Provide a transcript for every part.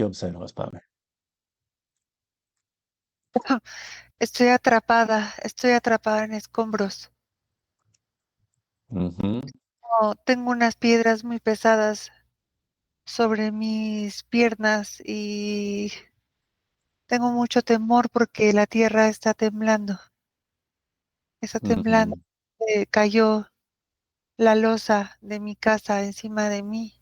¿Qué observas, Pame? Estoy atrapada en escombros. Ujú, Oh, tengo unas piedras muy pesadas sobre mis piernas y tengo mucho temor porque la tierra está temblando. Está temblando. ujú, Cayó la losa de mi casa encima de mí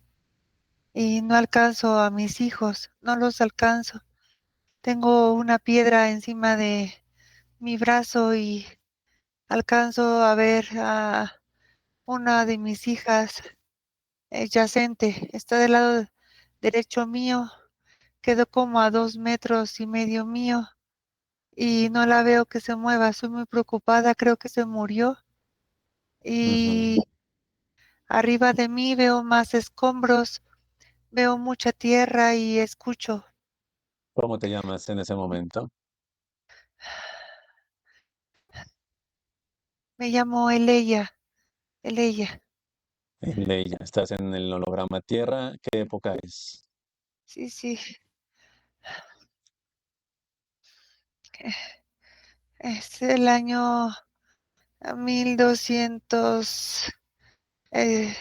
y no alcanzo a mis hijos, no los alcanzo. Tengo una piedra encima de mi brazo y alcanzo a ver a una de mis hijas yacente. Está del lado derecho mío, quedó como a 2 metros y medio mío y no la veo que se mueva. Soy muy preocupada, creo que se murió ujú. y arriba de mí veo más escombros, veo mucha tierra y escucho. ¿Cómo te llamas en ese momento? Me llamo Eleya, Eleya. Leia, estás en el holograma Tierra. ¿Qué época es? Sí, sí. Es el año 1200, eh,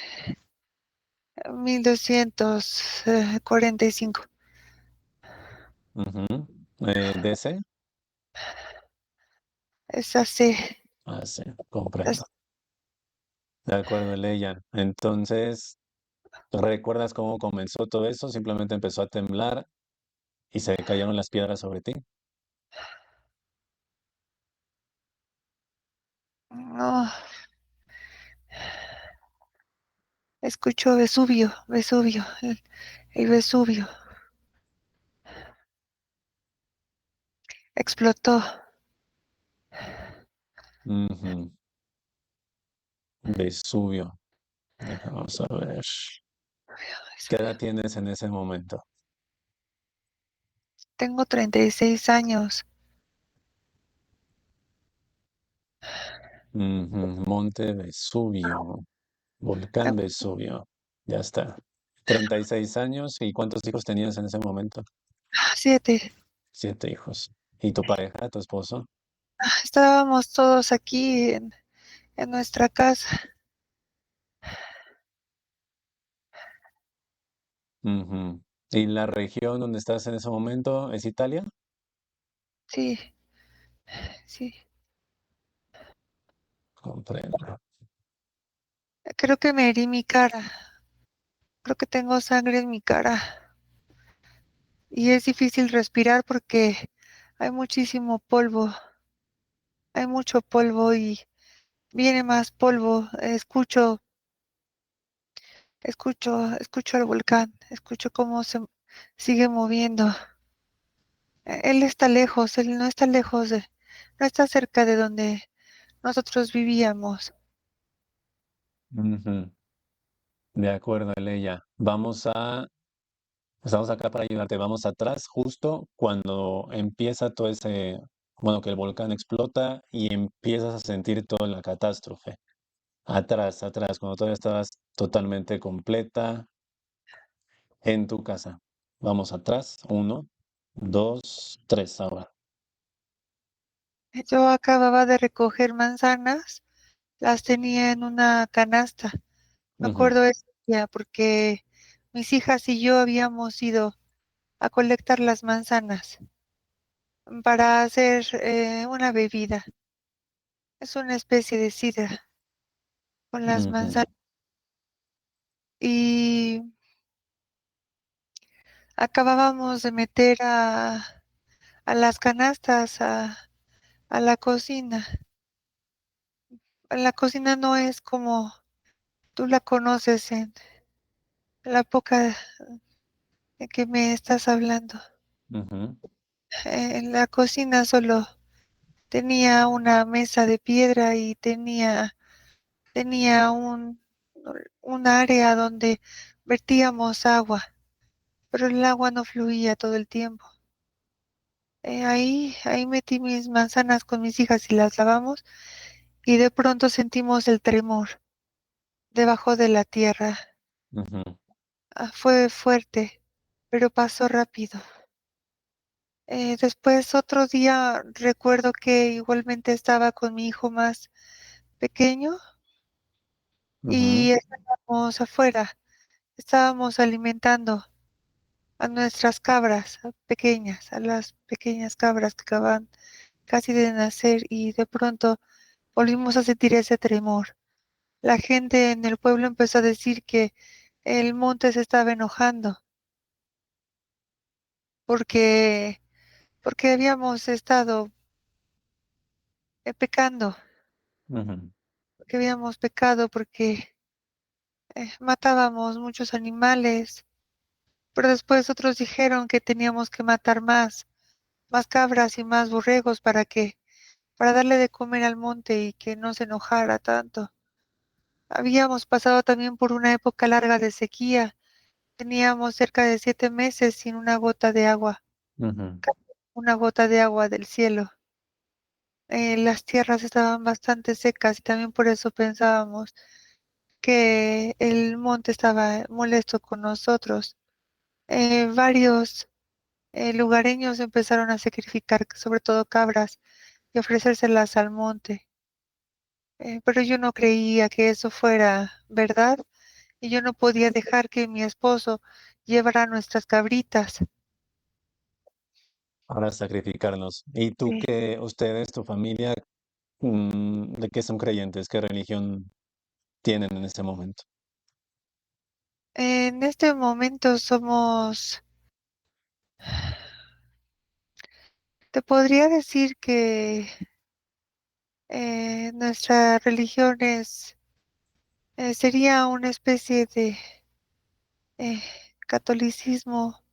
1245. Ujú. DC. Es así. Ah, sí, comprendo. De acuerdo, Leia. Entonces, ¿recuerdas cómo comenzó todo eso? Simplemente empezó a temblar y se cayeron las piedras sobre ti. No, escucho Vesubio, Vesubio, el Vesubio. Explotó. Ujú. Vesubio. Vamos a ver. ¿Qué edad Vesubio. tienes en ese momento? Tengo 36 años. Ujú. Monte Vesubio. Volcán Tengo Vesubio. Ya está. 36 años. ¿Y cuántos hijos tenías en ese momento? 7. 7 hijos. ¿Y tu pareja, tu esposo? Estábamos todos aquí en nuestra casa. Ujú. ¿Y la región donde estás en ese momento es Italia? Sí, sí. Comprendo. Creo que me herí mi cara. Creo que tengo sangre en mi cara. Y es difícil respirar porque hay muchísimo polvo. Hay mucho polvo y viene más polvo. Escucho el volcán. Escucho cómo se sigue moviendo. Él está lejos, él no está lejos no está cerca de donde nosotros vivíamos. Ujú. De acuerdo, Leia. Estamos acá para ayudarte. Vamos atrás, justo cuando empieza todo ese, bueno, que el volcán explota y empiezas a sentir toda la catástrofe. Atrás, atrás, cuando todavía estabas totalmente completa en tu casa. Vamos atrás. 1, 2, 3 ahora. Yo acababa de recoger manzanas, las tenía en una canasta. Me Ujú, acuerdo de ese día porque mis hijas y yo habíamos ido a colectar las manzanas para hacer una bebida. Es una especie de sidra con las ujú, manzanas. Y acabábamos de meter a las canastas a la cocina. La cocina no es como tú la conoces en la época de que me estás hablando. ujú, En la cocina solo tenía una mesa de piedra y tenía un área donde vertíamos agua, pero el agua no fluía todo el tiempo. Ahí metí mis manzanas con mis hijas y las lavamos y de pronto sentimos el tremor debajo de la tierra. ujú. Fue fuerte. pero pasó rápido. Después otro día recuerdo que igualmente estaba con mi hijo más pequeño Ujú, y estábamos afuera, estábamos alimentando a nuestras cabras pequeñas, a las pequeñas cabras que acaban casi de nacer y de pronto volvimos a sentir ese tremor. La gente en el pueblo empezó a decir que el monte se estaba enojando porque, porque habíamos estado pecando, ujú, que habíamos pecado porque matábamos muchos animales, pero después otros dijeron que teníamos que matar más cabras y más borregos para darle de comer al monte y que no se enojara tanto. Habíamos pasado también por una época larga de sequía. Teníamos cerca de 7 meses sin una gota de agua, ujú. una gota de agua del cielo. Las tierras estaban bastante secas y también por eso pensábamos que el monte estaba molesto con nosotros. Varios lugareños empezaron a sacrificar, sobre todo cabras, y ofrecérselas al monte. Pero yo no creía que eso fuera verdad y yo no podía dejar que mi esposo llevara nuestras cabritas. Para sacrificarnos. ¿Y tú Eh, qué, ustedes, tu familia, de qué son creyentes? ¿Qué religión tienen en este momento? en este momento te podría decir que nuestra religión sería una especie de eh, catolicismo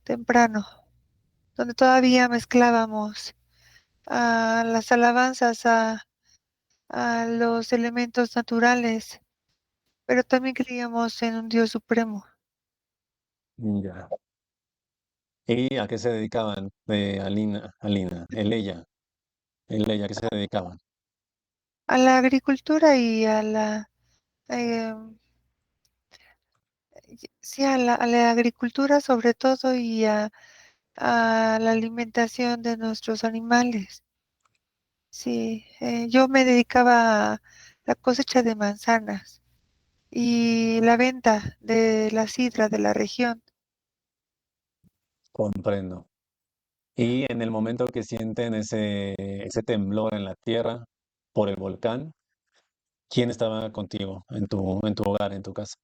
temprano, donde todavía mezclábamos las alabanzas a los elementos naturales, pero también creíamos en un Dios supremo. Ya. ¿Y a qué se dedicaban? Eleya, ¿a qué se dedicaban? A la agricultura y a la, eh, sí, a la agricultura sobre todo y a la alimentación de nuestros animales. Sí, yo me dedicaba a la cosecha de manzanas y la venta de la sidra de la región. Comprendo. Y en el momento que sienten ese temblor en la tierra por el volcán, ¿quién estaba contigo en tu hogar, en tu casa?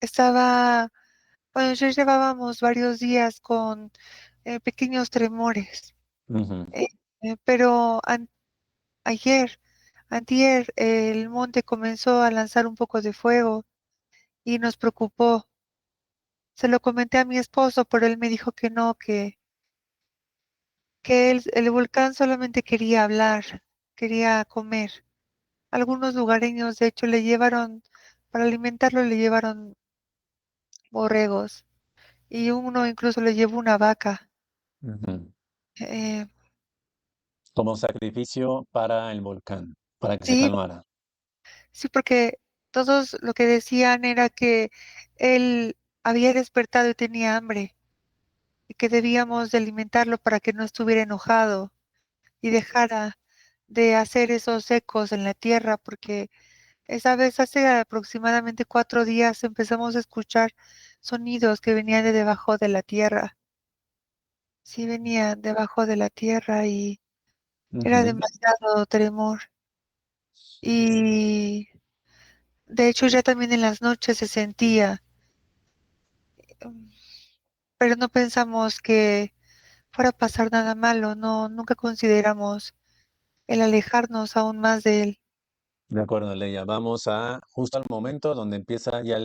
Estaba, bueno, ya llevábamos varios días con pequeños tremores, Ujú, eh, pero ayer, antier, el monte comenzó a lanzar un poco de fuego y nos preocupó. Se lo comenté a mi esposo, pero él me dijo que no, que el volcán solamente quería hablar, quería comer. Algunos lugareños, de hecho, para alimentarlo, le llevaron borregos y uno incluso le llevó una vaca. ujú. Eh, Como sacrificio para el volcán, para que se sí, calmara. sí, porque todos lo que decían era que él había despertado y tenía hambre y que debíamos de alimentarlo para que no estuviera enojado y dejara de hacer esos ecos en la tierra, porque esa vez hace aproximadamente 4 días empezamos a escuchar sonidos que venían de debajo de la tierra. Sí, venían debajo de la tierra y era Ujú. demasiado tremor. Y de hecho ya también en las noches se sentía, mm, pero no pensamos que fuera a pasar nada malo, no, nunca consideramos el alejarnos aún más de él. De acuerdo, Leia. Vamos a justo al momento donde empieza ya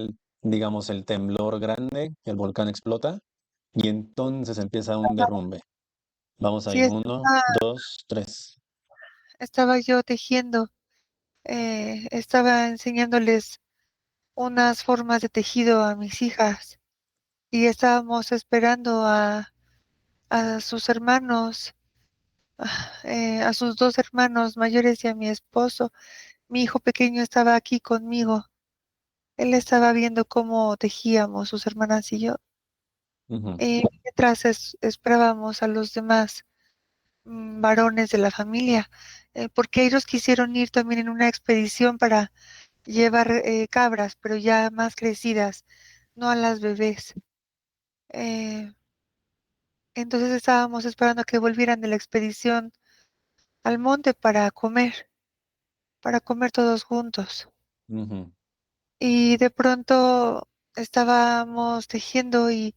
digamos, el temblor grande, el volcán explota y entonces empieza un derrumbe. Vamos Sí, ahí. Uno, dos, tres. estaba yo tejiendo, estaba enseñándoles unas formas de tejido a mis hijas y estábamos esperando a sus hermanos, a sus dos hermanos mayores y a mi esposo. Mi hijo pequeño estaba aquí conmigo. Él estaba viendo cómo tejíamos sus hermanas y yo. Ujú, Mientras esperábamos a los demás varones de la familia, porque ellos quisieron ir también en una expedición para llevar cabras, pero ya más crecidas, no a las bebés. Eh, entonces estábamos esperando a que volvieran de la expedición al monte para comer todos juntos. ujú, Y de pronto estábamos tejiendo y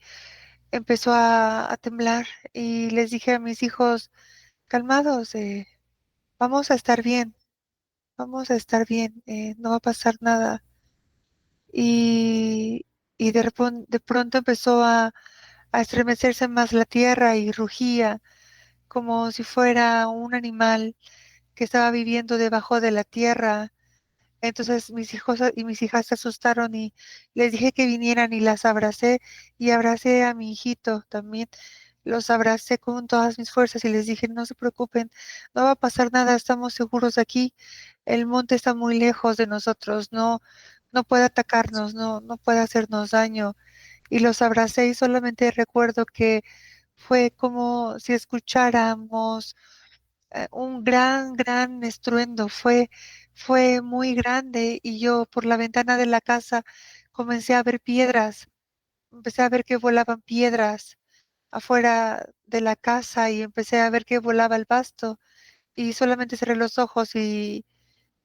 empezó a temblar y les dije a mis hijos, calmados, vamos a estar bien, vamos a estar bien, no va a pasar nada. Y, y de pronto empezó a estremecerse más la tierra y rugía como si fuera un animal que estaba viviendo debajo de la tierra. Entonces mis hijos y mis hijas se asustaron y les dije que vinieran y las abracé y abracé a mi hijito también. Los abracé con todas mis fuerzas y les dije, no se preocupen, no va a pasar nada, estamos seguros aquí. El monte está muy lejos de nosotros, no puede atacarnos, no puede hacernos daño. Y los abracé y solamente recuerdo que fue como si escucháramos un gran estruendo, fue muy grande y yo por la ventana de la casa comencé a ver piedras, empecé a ver que volaban piedras afuera de la casa y empecé a ver que volaba el pasto y solamente cerré los ojos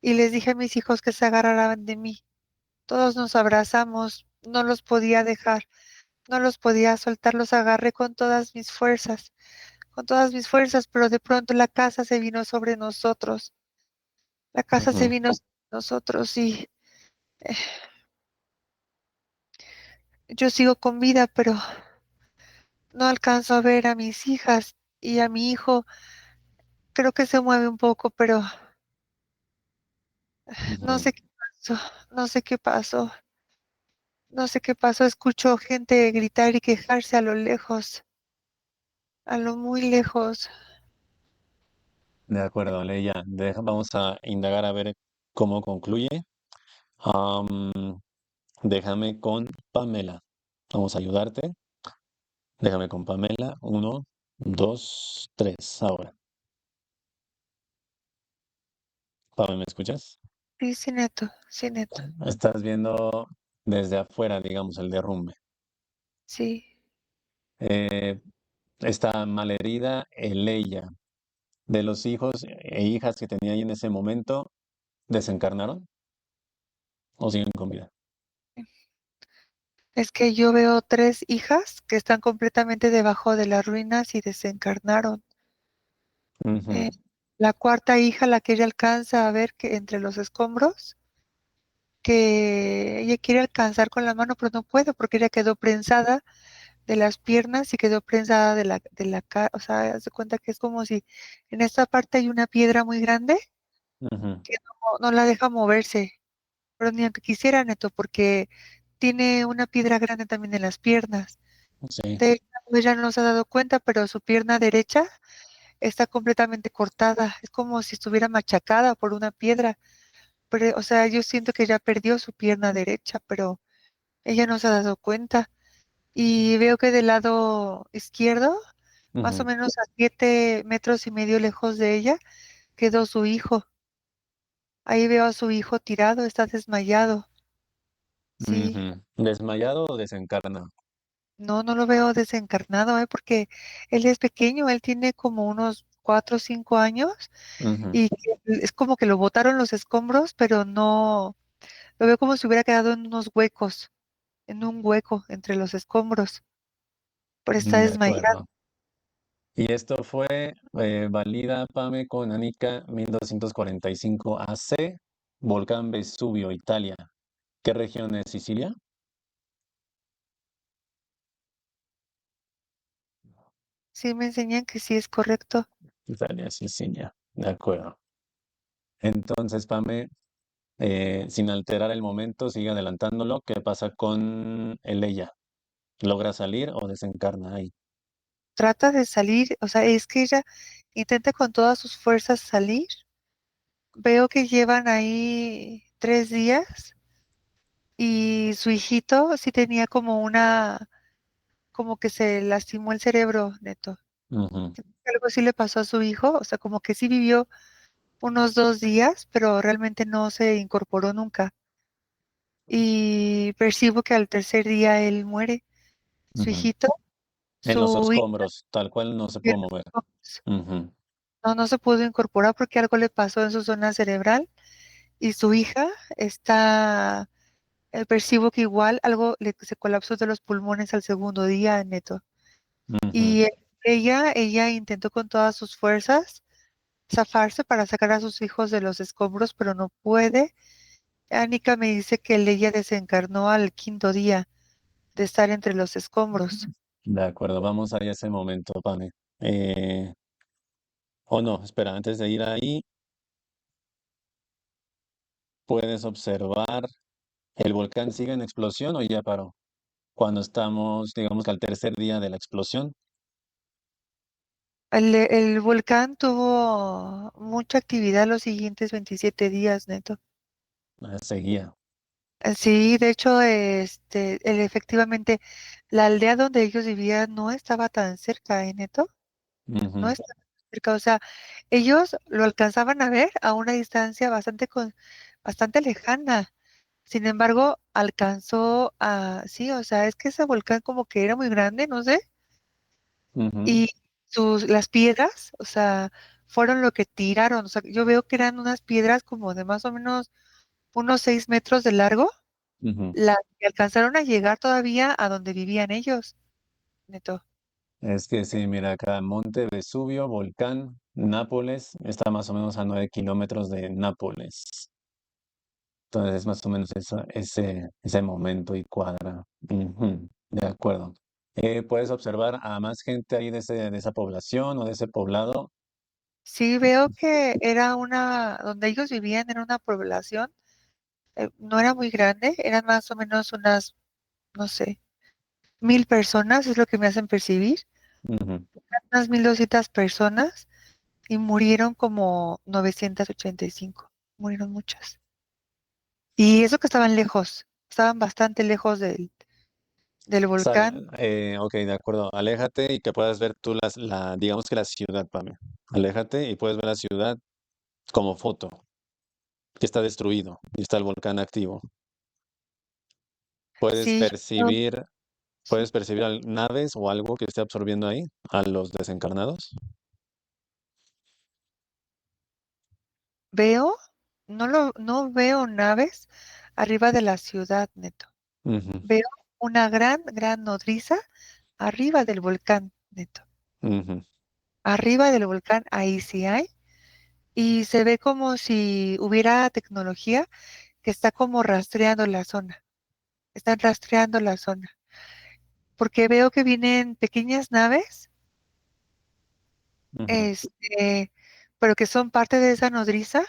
y les dije a mis hijos que se agarraran de mí. Todos nos abrazamos, no los podía dejar, no los podía soltar, los agarré con todas mis fuerzas, pero de pronto la casa se vino sobre nosotros. La casa se ujú, vino sobre nosotros y eh, yo sigo con vida, pero no alcanzo a ver a mis hijas y a mi hijo. Creo que se mueve un poco, pero no ujú. sé qué pasó, no sé qué pasó, no sé qué pasó. Escucho gente gritar y quejarse a lo lejos, a lo muy lejos. De acuerdo, Leia. Vamos a indagar a ver cómo concluye. Am, déjame con Pamela. Vamos a ayudarte. Déjame con Pamela. Uno, dos, tres. Ahora. Pamela, ¿me escuchas? Sí, sí, Neto, sí, Neto, Estás viendo desde afuera, digamos, el derrumbe. sí. Eh, está malherida Leia. De los hijos e hijas que tenía ahí en ese momento, ¿desencarnaron o siguen con vida? Es que yo veo tres hijas que están completamente debajo de las ruinas y desencarnaron. Ujú, Eh, la cuarta hija, la que ella alcanza a ver que entre los escombros, que ella quiere alcanzar con la mano, pero no puede porque ella quedó prensada de las piernas y quedó prensada de la cara. O sea, se cuenta que es como si en esta parte hay una piedra muy grande ujú. que no la deja moverse, pero ni aunque quisiera, Neto, porque tiene una piedra grande también en las piernas. Sí. De hecho, ella no se ha dado cuenta, pero su pierna derecha está completamente cortada. Es como si estuviera machacada por una piedra. Pero, o sea, yo siento que ya perdió su pierna derecha, pero ella no se ha dado cuenta. Y veo que del lado izquierdo, más o Ujú, menos a 7,5 metros lejos de ella, quedó su hijo. Ahí veo a su hijo tirado, está desmayado. Sí, ujú. ¿Desmayado o desencarnado? no lo veo desencarnado, porque él es pequeño, él tiene como unos 4 o 5 años Ujú, y es como que lo botaron los escombros, pero no, lo veo como si hubiera quedado en unos huecos, en un hueco entre los escombros, pero está de desmayado. acuerdo. Y esto fue Valida Pame con Anica 1245 AC, Volcán Vesubio, Italia. ¿Qué región es Sicilia? Sí me enseñan que sí es correcto. Italia, Sicilia. De acuerdo. Entonces, Pame, sin alterar el momento, sigue adelantándolo. ¿Qué pasa con Eleya? ¿Logra salir o desencarna ahí? Trata de salir, o sea, es que ella intenta con todas sus fuerzas salir. Veo que llevan ahí 3 días y su hijito sí tenía como como que se lastimó el cerebro, Neto. Ujú, Algo sí le pasó a su hijo, o sea, como que sí vivió unos 2 días, pero realmente no se incorporó nunca. Y percibo que al tercer día él muere. Su ujú. hijito, En los su hija, escombros, tal cual no se pudo mover. Ujú, no, no se pudo incorporar porque algo le pasó en su zona cerebral. Y su hija está, percibo que igual algo se colapsó de los pulmones al segundo día, Neto. ujú, Y ella intentó con todas sus fuerzas zafarse para sacar a sus hijos de los escombros, pero no puede. Anika me dice que ella desencarnó al quinto día de estar entre los escombros. de acuerdo, vamos a ir a ese momento, Pame. Eh, o no, espera, antes de ir ahí, puedes observar, ¿el volcán sigue en explosión o ya paró? Cuando estamos, digamos que al tercer día de la explosión, El volcán tuvo mucha actividad los siguientes 27 días, Neto. seguía. Sí, de hecho, efectivamente, la aldea donde ellos vivían no estaba tan cerca, Neto, no Ujú, estaba tan cerca, o sea, ellos lo alcanzaban a ver a una distancia bastante lejana. Sin embargo, alcanzó sí, o sea, es que ese volcán como que era muy grande, no sé, ujú, y las piedras, o sea, fueron lo que tiraron, o sea, yo veo que eran unas piedras como de más o menos unos 6 metros de largo, ujú. las que alcanzaron a llegar todavía a donde vivían ellos, Neto. Es que sí, mira acá, Monte Vesubio, volcán, Nápoles, está más o menos a 9 kilómetros de Nápoles. Entonces, más o menos ese momento y cuadra. Ujú, de acuerdo. ¿Puedes observar a más gente ahí de esa población o de ese poblado? Sí, veo que donde ellos vivían era una población, no era muy grande, eran más o menos unas, no sé, 1,000 personas, es lo que me hacen percibir, Ujú, unas 1,200 personas, y murieron como 985, murieron muchas. Y eso que estaban bastante lejos del volcán. Ok, de acuerdo. Aléjate y que puedas ver tú digamos que la ciudad, Pame. Aléjate y puedes ver la ciudad como foto, que está destruido y está el volcán activo. Puedes Sí, percibir, sí, puedes percibir naves o algo que esté absorbiendo ahí a los desencarnados. veo, no veo naves arriba de la ciudad, Neto. Ujú, Veo una gran, gran nodriza arriba del volcán, Neto. ujú, Arriba del volcán, ahí sí hay. Y se ve como si hubiera tecnología que está como rastreando la zona. Están rastreando la zona. Porque veo que vienen pequeñas naves, ujú. este, pero que son parte de esa nodriza,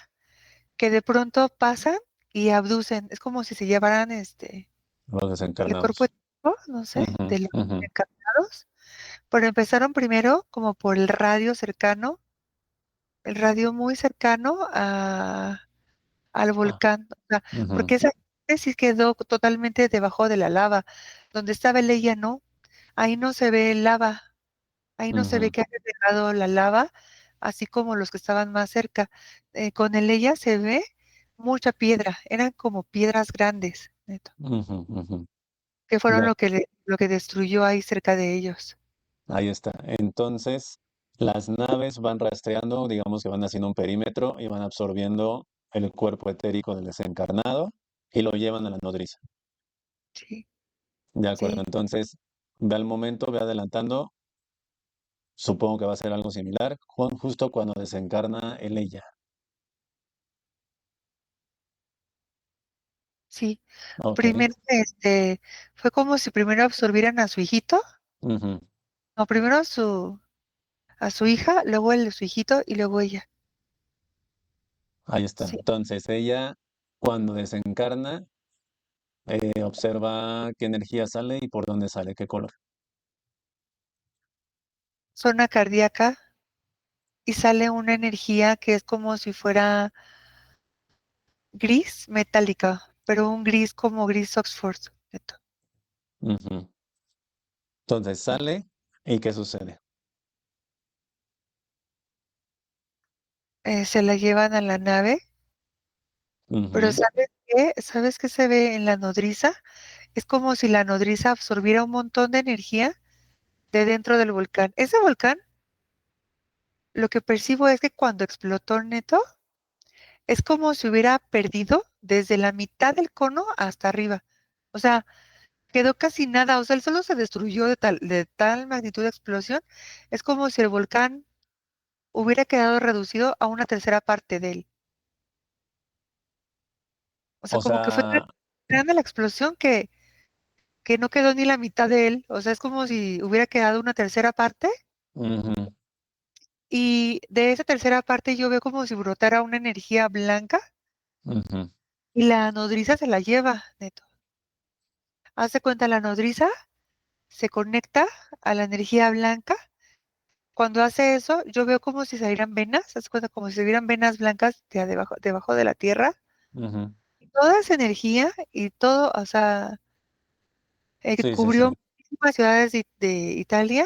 que de pronto pasan y abducen. Es como si se llevaran Los el cuerpo, desencarnados. no sé, Ujú, de los ujú. encarnados. Pero empezaron primero como por el radio cercano, el radio muy cercano al Ah, volcán, o sea, ujú, porque esa gente sí quedó totalmente debajo de la lava. Donde estaba el ella, no, ahí no se ve lava, ahí no se ve ujú, que haya dejado la lava, así como los que estaban más cerca. Con el ella se ve mucha piedra, eran como piedras grandes, Neto, ujú, ujú. que fueron Ya, lo que destruyó ahí cerca de ellos. ahí está. Entonces, las naves van rastreando, digamos que van haciendo un perímetro y van absorbiendo el cuerpo etérico del desencarnado y lo llevan a la nodriza. Sí, De acuerdo. sí, Entonces, ve al momento, ve adelantando. Supongo que va a ser algo similar, justo cuando desencarna el ella. sí. Ok. Primero, fue como si primero absorbieran a su hijito, Ujú, no, primero a su hija, luego su hijito y luego ella. ahí está. Sí, Entonces, ella, cuando desencarna, observa qué energía sale y por dónde sale, qué color. zona cardíaca y sale una energía que es como si fuera gris metálica, pero un gris como gris Oxford. Neto. Ujú. Entonces sale y ¿qué sucede? Se la llevan a la nave, pero Ujú. ¿sabes qué? ¿Sabes qué se ve en la nodriza? Es como si la nodriza absorbiera un montón de energía de dentro del volcán. Ese volcán, lo que percibo es que cuando explotó Neto, es como si hubiera perdido desde la mitad del cono hasta arriba. O sea, quedó casi nada. O sea, él solo se destruyó de tal magnitud de explosión. Es como si el volcán hubiera quedado reducido a una tercera parte de él. O sea, O como que fue tan sea, grande la explosión que no quedó ni la mitad de él. O sea, es como si hubiera quedado una tercera parte. ujú, Y de esa tercera parte yo veo como si brotara una energía blanca ujú. y la nodriza se la lleva, Neto. Hace cuenta, la nodriza se conecta a la energía blanca. Cuando hace eso, yo veo como si salieran venas, hace cuenta como si hubieran venas blancas debajo de la tierra. Ujú. Y toda esa energía y todo, o sea, que Sí, sí, sí. cubrió muchísimas ciudades de Italia,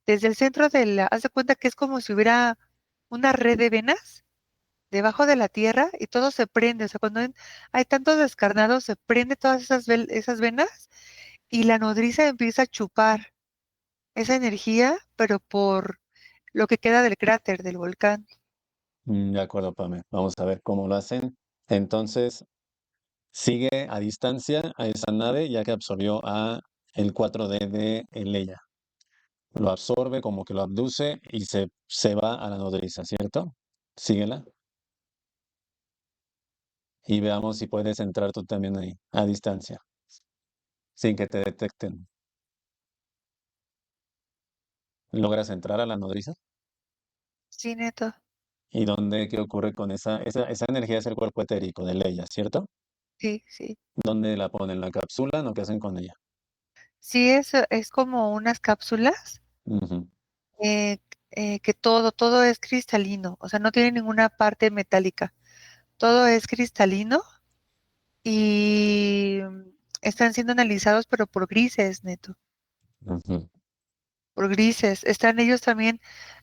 desde el centro haz de cuenta que es como si hubiera una red de venas debajo de la tierra y todo se prende. O sea, cuando hay tantos descarnados, se prende todas esas venas y la nodriza empieza a chupar esa energía, pero por lo que queda del cráter del volcán. De acuerdo, Pame. Vamos a ver cómo lo hacen. Entonces, sigue a distancia a esa nave ya que absorbió a el 4D de Leia. Lo absorbe, como que lo abduce y se va a la nodriza, ¿cierto? Síguela y veamos si puedes entrar tú también ahí, a distancia, sin que te detecten. ¿Logras entrar a la nodriza? Sí, Neto. ¿Y dónde, qué ocurre con esa energía? Es el cuerpo etérico de Leia, ¿cierto? Sí, sí. ¿Dónde la ponen? ¿La cápsula? ¿No? ¿Qué hacen con ella? Sí, es como unas cápsulas Ujú, eh, que todo es cristalino, o sea, no tiene ninguna parte metálica. Todo es cristalino y están siendo analizados, pero por grises, Neto, ujú, por grises. Están ellos también,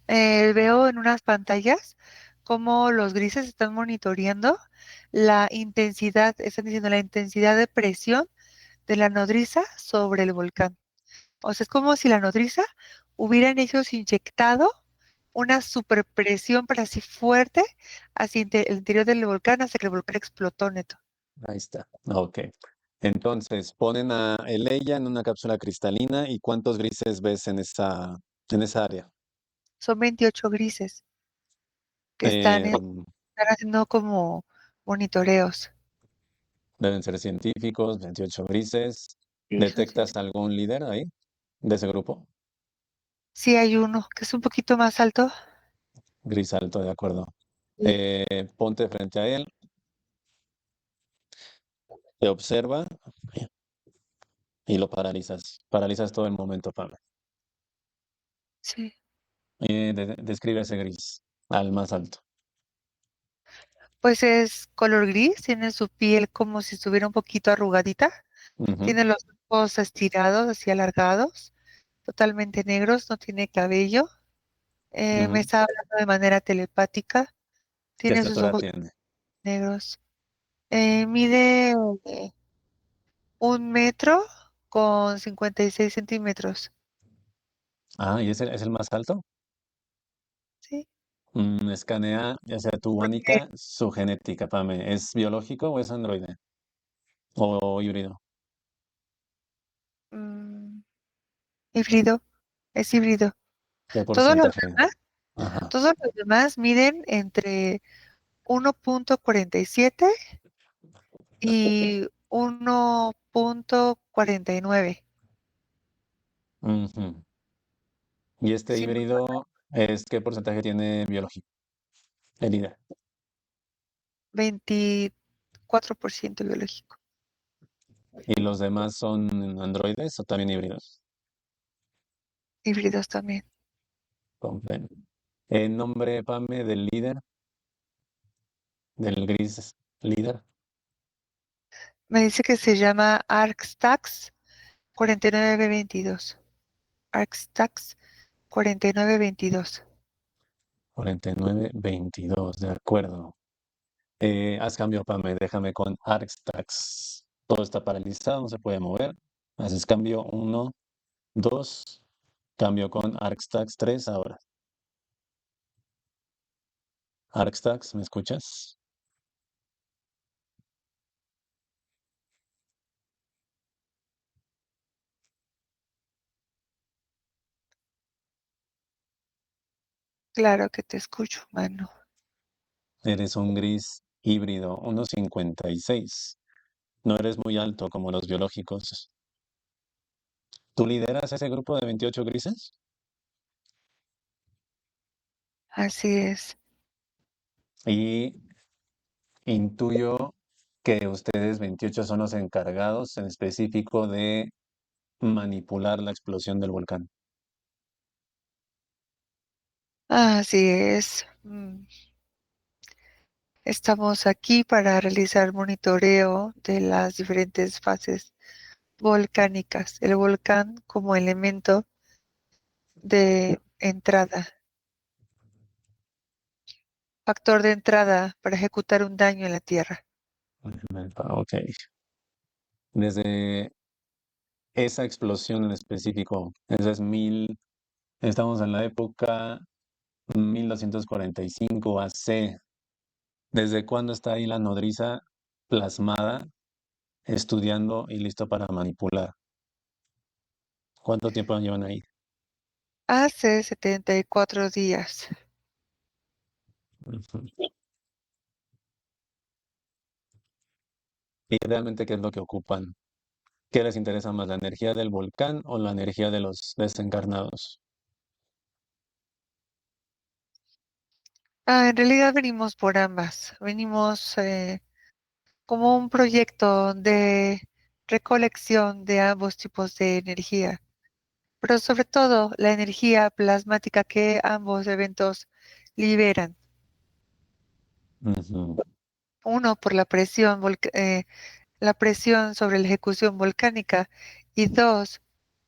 veo en unas pantallas cómo los grises están monitoreando la intensidad, están diciendo la intensidad de presión de la nodriza sobre el volcán. O sea, es como si la nodriza hubieran ellos inyectado una superpresión, pero así fuerte, hacia el interior del volcán hasta que el volcán explotó, Neto. ahí está. Ok. Entonces, ponen a Leia en una cápsula cristalina y ¿cuántos grises ves en esa área? Son 28 grises que Eh, están haciendo como monitoreos. Deben ser científicos, 28 grises. Sí, son ¿Detectas científicos. algún líder ahí de ese grupo? Sí, hay uno que es un poquito más alto. Gris alto, de acuerdo. Sí, Ponte frente a él, te observa y lo paralizas. Paralizas todo el momento, Pablo. sí. Describe ese gris al más alto. Pues es color gris, tiene su piel como si estuviera un poquito arrugadita, Ujú, tiene los ojos estirados, así alargados, totalmente negros, no tiene cabello, me ujú. está hablando de manera telepática, ¿Qué tiene sus estatura ojos tiene? negros. Mide 1 metro con 56 centímetros. Ah, ¿y es el más alto? Sí, Escanea, ya sea tu porque única, su genética, Pame. ¿Es biológico o es androide? ¿O híbrido? mm, híbrido, es híbrido. ¿Qué Todos los porcentaje? demás, Ajá. todos los demás miden entre 1,47 y 1,49. Ujú. ¿Y este Sí, híbrido es qué porcentaje tiene biológico? El líder. 24% biológico. ¿Y los demás son androides o también híbridos? Híbridos también. Comprendo. El nombre, Pame, del líder, del gris líder. Me dice que se llama ArcStax 49B22. Arcstax 4922. 4922, de acuerdo. Haz cambio, Pame, déjame con Arcstax. Todo está paralizado, no se puede mover. Haces cambio 1, 2, cambio con Arcstax 3 ahora. Arcstax, ¿me escuchas? Claro que te escucho, mano. Eres un gris híbrido, 1,56. No eres muy alto como los biológicos. ¿Tú lideras ese grupo de 28 grises? Así es. Y intuyo que ustedes 28 son los encargados en específico de manipular la explosión del volcán. Así es. Estamos aquí para realizar monitoreo de las diferentes fases volcánicas. El volcán como elemento de entrada, factor de entrada para ejecutar un daño en la Tierra. Ok. Desde esa explosión en específico, esa es estamos en la época 1245 AC. ¿Desde cuándo está ahí la nodriza plasmada, estudiando y listo para manipular? ¿Cuánto tiempo llevan ahí? Hace 74 días. Ujú. ¿Y realmente qué es lo que ocupan? ¿Qué les interesa más, la energía del volcán o la energía de los desencarnados? En realidad venimos por ambas. Venimos como un proyecto de recolección de ambos tipos de energía, pero sobre todo la energía plasmática que ambos eventos liberan. Ujú. Uno por la presión sobre la ejecución volcánica y dos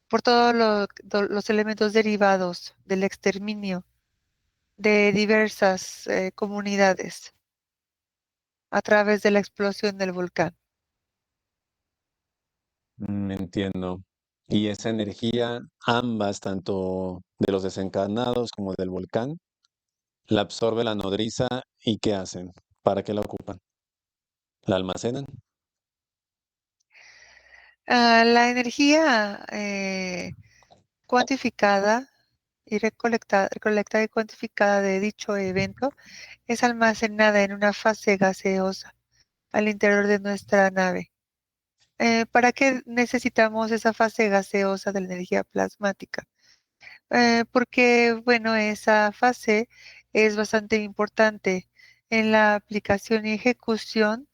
por todos los elementos derivados del exterminio de diversas comunidades a través de la explosión del volcán. Entiendo. Y esa energía, ambas, tanto de los desencadenados como del volcán, la absorbe la nodriza y ¿qué hacen? ¿Para qué la ocupan? ¿La almacenan? La energía cuantificada y recolectada y cuantificada de dicho evento es almacenada en una fase gaseosa al interior de nuestra nave. ¿Para qué necesitamos esa fase gaseosa de la energía plasmática? Porque, bueno, esa fase es bastante importante en la aplicación y ejecución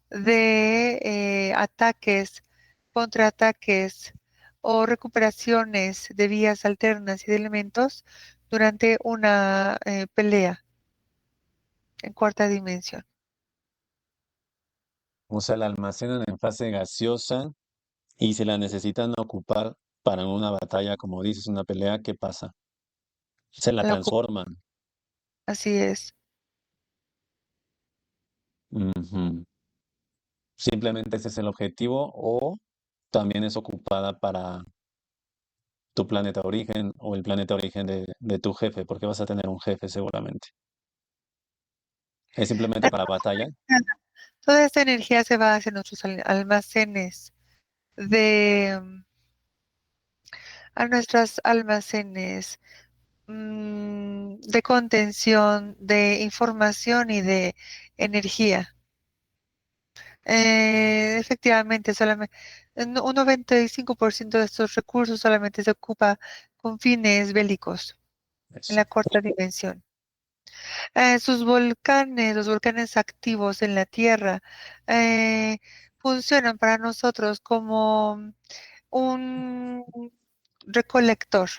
de ataques, contraataques o recuperaciones de vías alternas y de elementos durante una pelea en cuarta dimensión. O sea, la almacenan en fase gaseosa y si la necesitan ocupar para una batalla, como dices, una pelea, ¿qué pasa? Se la La ocu- transforman. Así es. Ujú. Simplemente ese es el objetivo o también es ocupada para tu planeta origen o el planeta origen de tu jefe, porque vas a tener un jefe seguramente. Es simplemente para batalla. Toda esta energía se va hacia nuestros almacenes de a nuestros almacenes de contención, de información y de energía. Efectivamente, solamente un 95% de estos recursos solamente se ocupa con fines bélicos en Eso. la cuarta dimensión. Los volcanes activos en la Tierra, eh, funcionan para nosotros como un recolector.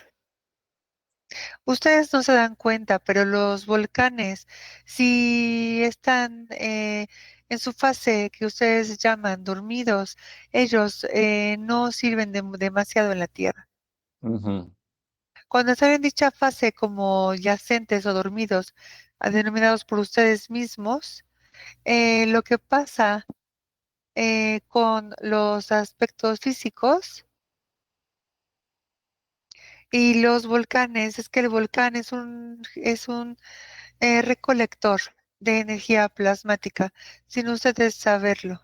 Ustedes no se dan cuenta, pero los volcanes, si están en su fase que ustedes llaman dormidos, ellos no sirven demasiado en la Tierra. Ujú. Cuando están en dicha fase como yacentes o dormidos, denominados por ustedes mismos, lo que pasa con los aspectos físicos y los volcanes es que el volcán es un recolector de energía plasmática, sin ustedes saberlo.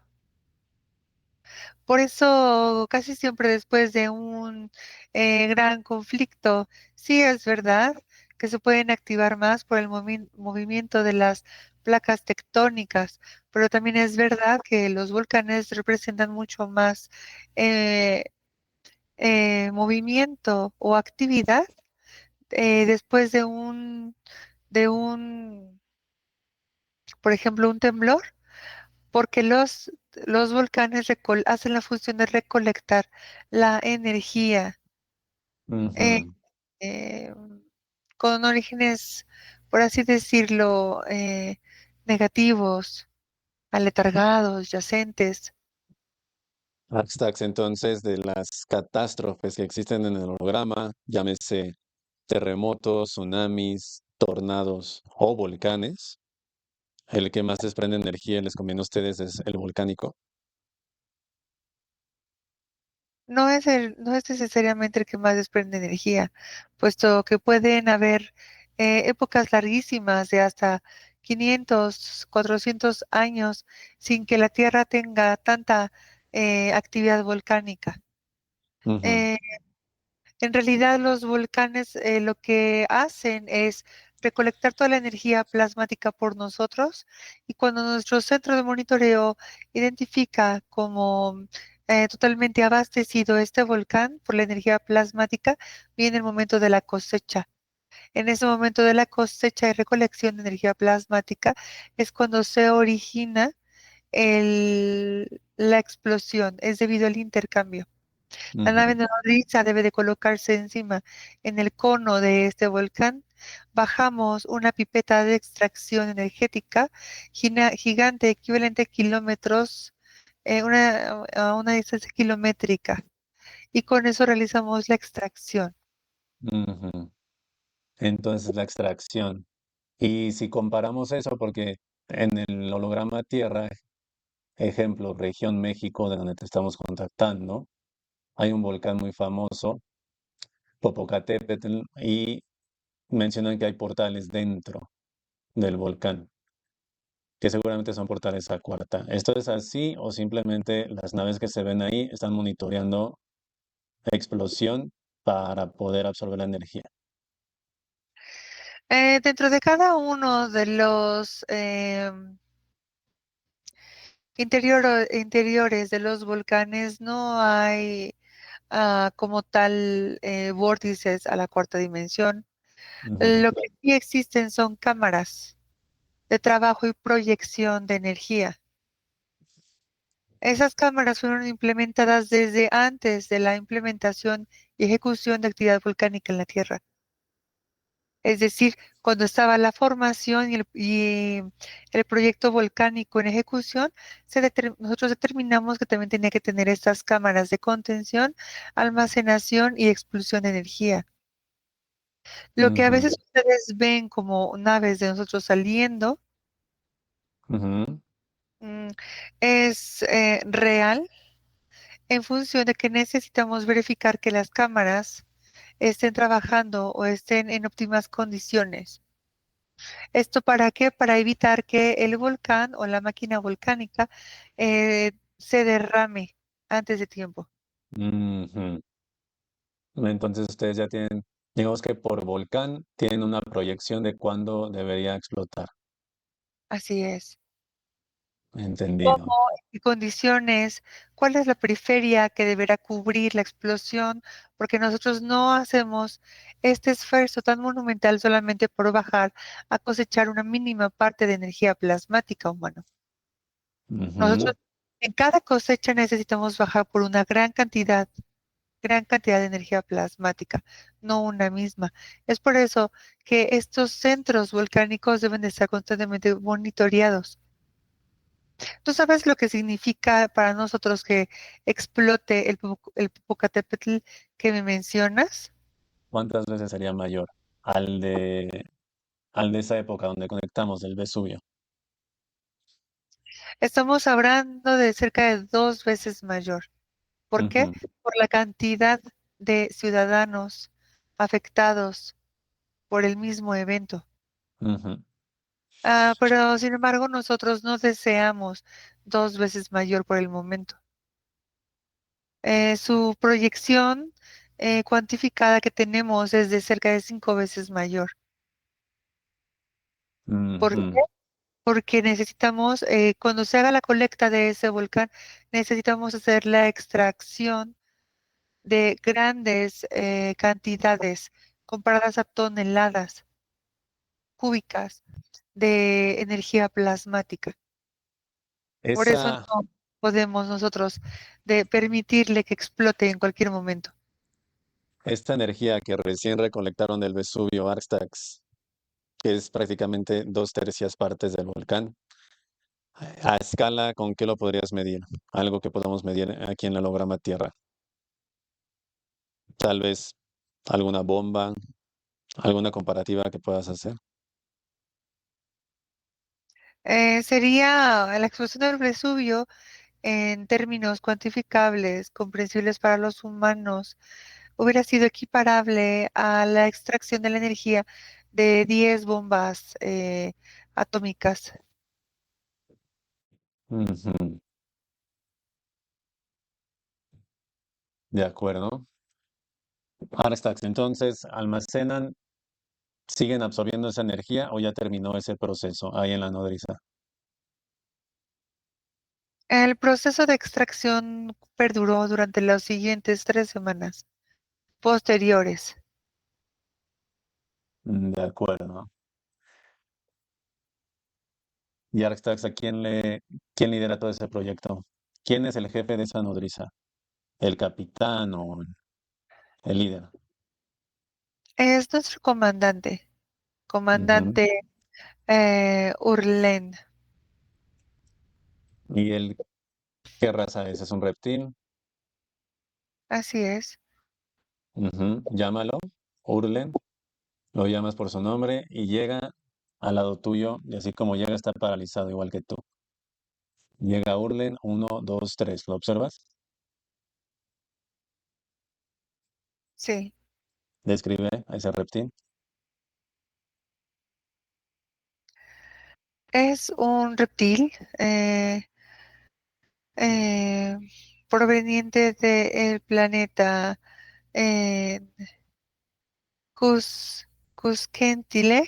Por eso, casi siempre después de un gran conflicto, sí es verdad que se pueden activar más por el movimiento de las placas tectónicas, pero también es verdad que los volcanes representan mucho más eh, movimiento o actividad después de un, por ejemplo, un temblor, porque los volcanes hacen la función de recolectar la energía eh, Ujú. eh, con orígenes, por así decirlo, negativos, aletargados, yacentes. Hashtags entonces de las catástrofes que existen en el holograma, llámese terremotos, tsunamis, tornados o volcanes. El que más desprende energía les conviene a ustedes es el volcánico. No es necesariamente el que más desprende energía, puesto que pueden haber épocas larguísimas de hasta 500, 400 años sin que la Tierra tenga tanta actividad volcánica. Ujú, Eh, En realidad, los volcanes lo que hacen es recolectar toda la energía plasmática por nosotros y cuando nuestro centro de monitoreo identifica como totalmente abastecido este volcán por la energía plasmática, viene el momento de la cosecha. En ese momento de la cosecha y recolección de energía plasmática es cuando se origina la explosión, es debido al intercambio. La nave ujú, nodriza debe de colocarse encima en el cono de este volcán. Bajamos una pipeta de extracción energética gigante, equivalente a kilómetros, a una distancia kilométrica. Y con eso realizamos la extracción. ujú. Entonces la extracción. Y si comparamos eso, porque en el holograma Tierra, ejemplo, región México, de donde te estamos contactando, hay un volcán muy famoso, Popocatépetl, y mencionan que hay portales dentro del volcán, que seguramente son portales a cuarta. ¿Esto es así o simplemente las naves que se ven ahí están monitoreando explosión para poder absorber la energía? Dentro de cada uno de los interiores de los volcanes no hay como tal vórtices a la cuarta dimensión. Ujú, Lo que sí existen son cámaras de trabajo y proyección de energía. Esas cámaras fueron implementadas desde antes de la implementación y ejecución de actividad volcánica en la Tierra. Es decir, cuando estaba la formación y el proyecto volcánico en ejecución, nosotros determinamos que también tenía que tener estas cámaras de contención, almacenación y expulsión de energía. Lo que a ujú, veces ustedes ven como naves de nosotros saliendo, ujú, mm, es real en función de que necesitamos verificar que las cámaras estén trabajando o estén en óptimas condiciones. ¿Esto para qué? Para evitar que el volcán o la máquina volcánica se derrame antes de tiempo. ujú. Entonces ustedes ya tienen, digamos que por volcán, tienen una proyección de cuándo debería explotar. Así es. Entendido. ¿Cómo? ¿En qué condiciones? ¿Cuál es la periferia que deberá cubrir la explosión? Porque nosotros no hacemos este esfuerzo tan monumental solamente por bajar a cosechar una mínima parte de energía plasmática humana. Ujú, Nosotros en cada cosecha necesitamos bajar por una gran cantidad de energía plasmática, no una misma. Es por eso que estos centros volcánicos deben de estar constantemente monitoreados. ¿Tú sabes lo que significa para nosotros que explote el Popocatépetl que me mencionas? ¿Cuántas veces sería mayor al de, al de esa época donde conectamos del Vesubio? Estamos hablando de cerca de 2 veces mayor. ¿Por qué? Ujú, Por la cantidad de ciudadanos afectados por el mismo evento. ujú, Pero sin embargo, nosotros no deseamos 2 veces mayor por el momento. Su proyección cuantificada que tenemos es de cerca de 5 veces mayor. ¿Por qué? ujú, Porque necesitamos, cuando se haga la colecta de ese volcán, necesitamos hacer la extracción de grandes cantidades comparadas a toneladas cúbicas de energía plasmática. Por eso Esa, no podemos nosotros permitirle que explote en cualquier momento. esta energía que recién recolectaron del Vesubio Arstax, que es prácticamente dos tercias partes del volcán, a escala, ¿con qué lo podrías medir? Algo que podamos medir aquí en el holograma Tierra. Tal vez alguna bomba, alguna comparativa que puedas hacer. Sería la explosión del Vesubio en términos cuantificables, comprensibles para los humanos, hubiera sido equiparable a la extracción de la energía de 10 bombas atómicas. Ujú, de acuerdo. Arstax, entonces, ¿almacenan, siguen absorbiendo esa energía o ya terminó ese proceso ahí en la nodriza? El proceso de extracción perduró durante las siguientes 3 semanas posteriores. De acuerdo. Y Arstax, quién lidera todo ese proyecto? ¿Quién es el jefe de esa nodriza? ¿El capitán o el líder? Es nuestro comandante, Ujú. comandante Urlen. ¿Y él qué raza es? ¿Es un reptil? Así es. Ujú. Llámalo, Urlen, lo llamas por su nombre y llega al lado tuyo y así como llega está paralizado igual que tú. Llega Urlen, uno, dos, tres. ¿Lo observas? Sí. Describe a ese reptil. Es un reptil eh, proveniente del planeta eh, Cus, Cusquentile.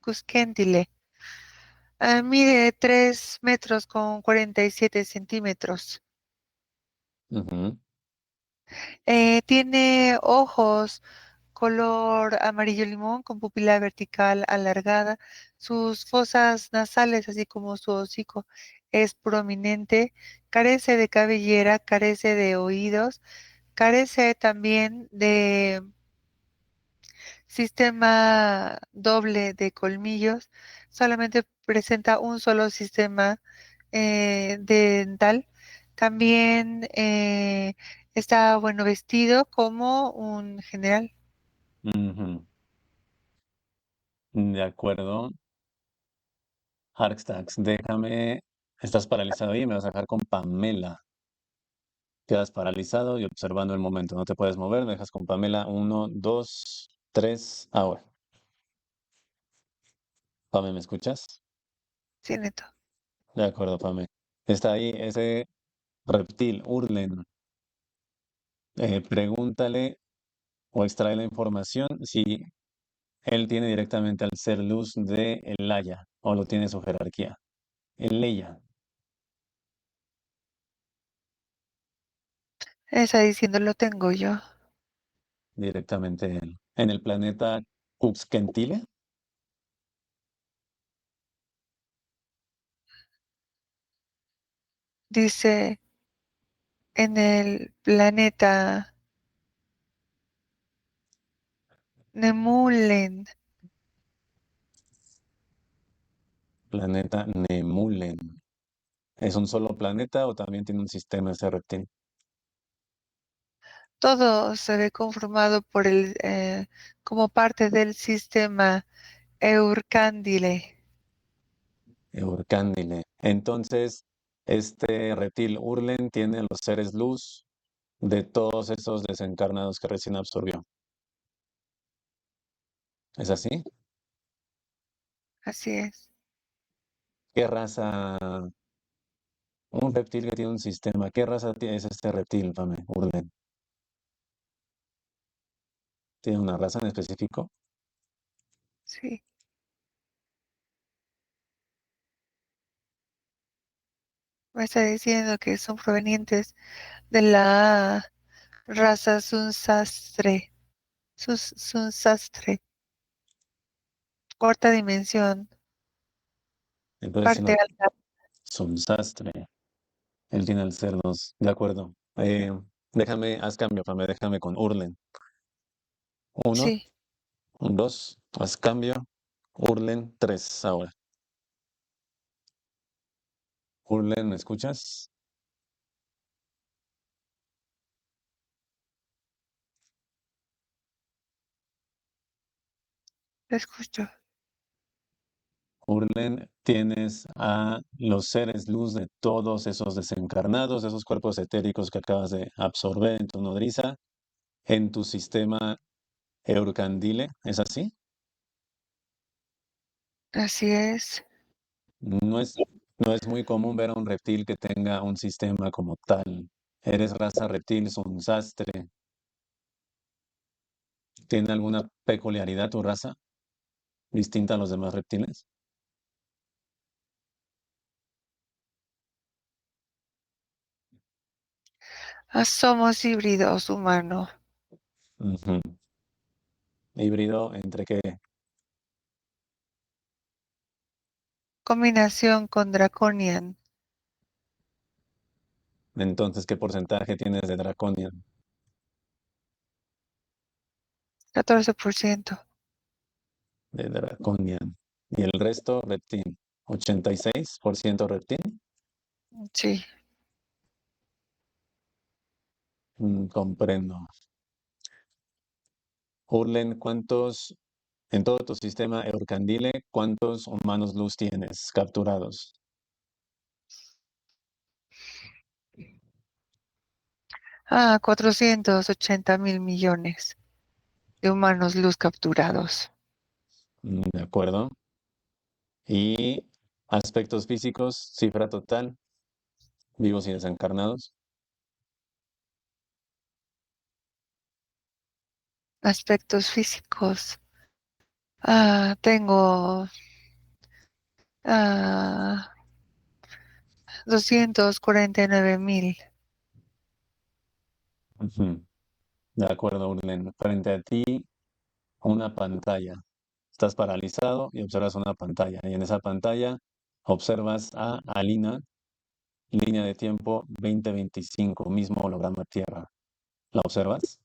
Cusquentile. Mide 3 metros con 47 centímetros. Ujú, Tiene ojos color amarillo limón con pupila vertical alargada. Sus fosas nasales, así como su hocico, es prominente. Carece de cabellera, carece de oídos, carece también de sistema doble de colmillos. Solamente presenta un solo sistema dental. También está bueno vestido como un general. ujú. De acuerdo. Harkstacks, déjame. Estás paralizado ahí, me vas a dejar con Pamela. Quedas paralizado y observando el momento. No te puedes mover, me dejas con Pamela. Uno, dos, tres, ahora. Pame, ¿me escuchas? Sí, neto. De acuerdo, Pame. Está ahí ese reptil, Urlen. Pregúntale o extrae la información si él tiene directamente al ser luz de el Laya o lo tiene su jerarquía. El Leia, Esa diciendo lo tengo yo. directamente él. En el planeta Cuxquentile. Dice en el planeta Nemulen. Planeta Nemulen. ¿Es un solo planeta o también tiene un sistema ese reptil? Todo se ve conformado por como parte del sistema Eurcándile. Eurcándile. Entonces, este reptil Urlen tiene los seres luz de todos esos desencarnados que recién absorbió. ¿Es así? Así es. ¿Qué raza? Un reptil que tiene un sistema. ¿Qué raza es este reptil, Pame? Urlen. ¿Tiene una raza en específico? Sí. Me está diciendo que son provenientes de la raza Sunsastre. Sunsastre. Cuarta dimensión. Entonces, si Parte no, alta. es un sastre. Él tiene el ser dos. De acuerdo. Déjame, haz cambio, Pame. Déjame con Urlen. Uno, Sí, un dos, haz cambio. Urlen, tres ahora. Urlen, ¿me escuchas? te escucho. Urlen, tienes a los seres luz de todos esos desencarnados, esos cuerpos etéricos que acabas de absorber en tu nodriza, en tu sistema Eurcandile. ¿Es así? Así es. No es, no es muy común ver a un reptil que tenga un sistema como tal. Eres raza reptil, es un sastre. ¿Tiene alguna peculiaridad tu raza distinta a los demás reptiles? Somos híbridos humanos. Ujú. ¿Híbrido entre qué? Combinación con Draconian. Entonces, ¿qué porcentaje tienes de Draconian? 14%. De Draconian. Y el resto, reptil. 86% reptil. Sí. Comprendo. Urlen, en todo tu sistema Eurcandile, cuántos humanos luz tienes capturados? 480.000 millones de humanos luz capturados. De acuerdo. Y aspectos físicos, cifra total, vivos y desencarnados. Aspectos físicos. Tengo 249.000. Ujú. De acuerdo, Urlen. Frente a ti, una pantalla. Estás paralizado y observas una pantalla. Y en esa pantalla observas a Alina, línea de tiempo 2025, mismo holograma Tierra. ¿La observas?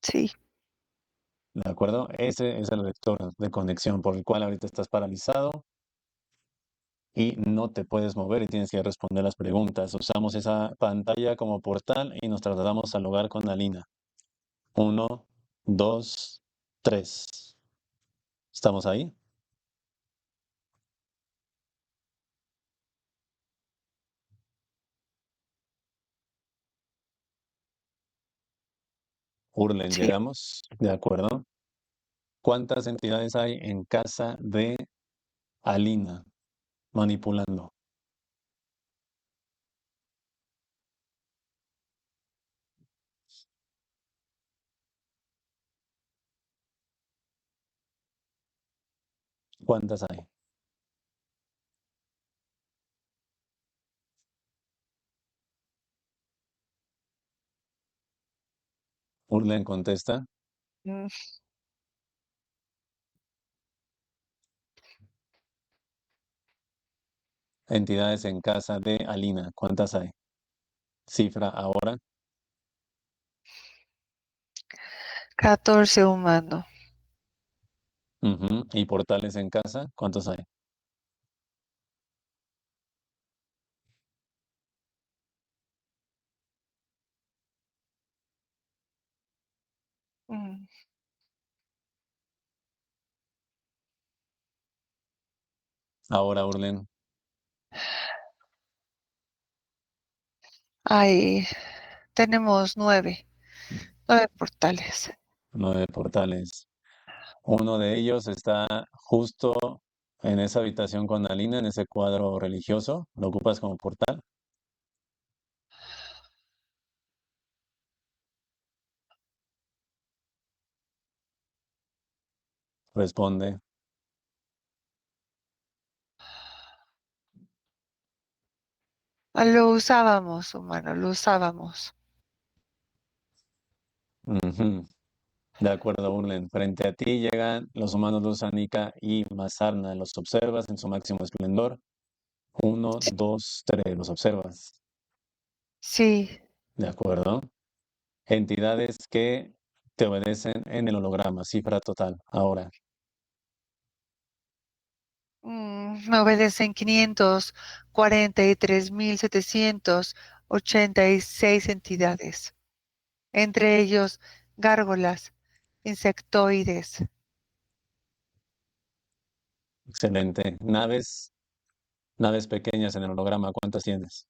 Sí, ¿De acuerdo? Ese es el vector de conexión por el cual ahorita estás paralizado y no te puedes mover y tienes que responder las preguntas. Usamos esa pantalla como portal y nos trasladamos al hogar con Alina. Uno, dos, tres. ¿Estamos ahí? Urlen, sí. llegamos. De acuerdo. ¿Cuántas entidades hay en casa de Alina manipulando? ¿Cuántas hay? Urlen contesta. Mm, Entidades en casa de Alina. ¿Cuántas hay? Cifra ahora. 14 humanos. Ujú. ¿Y portales en casa? ¿Cuántos hay? Mm. Ahora, Urlen, Ay, tenemos nueve portales. 9 portales. Uno de ellos está justo en esa habitación con Alina, en ese cuadro religioso. ¿Lo ocupas como portal? Responde. Lo usábamos, humano, lo usábamos. Ujú. De acuerdo, Urlen. Frente a ti llegan los humanos Luz Anika y Mazarna. Los observas en su máximo esplendor. Uno, dos, tres. Los observas. Sí. De acuerdo. Entidades que te obedecen en el holograma. Cifra total. Ahora. Me obedecen 543.786 entidades, entre ellos gárgolas, insectoides. Excelente. Naves pequeñas en el holograma. ¿Cuántas tienes?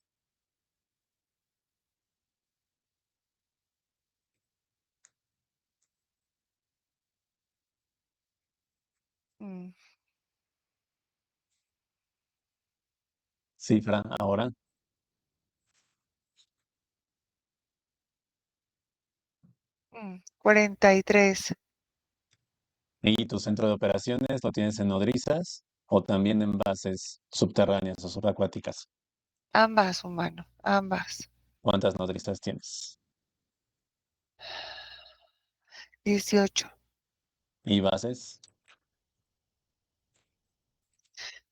Mm, Cifra. Ahora. 43. ¿Y tu centro de operaciones lo tienes en nodrizas o también en bases subterráneas o subacuáticas? Ambas, humano, ambas. ¿Cuántas nodrizas tienes? 18. ¿Y bases?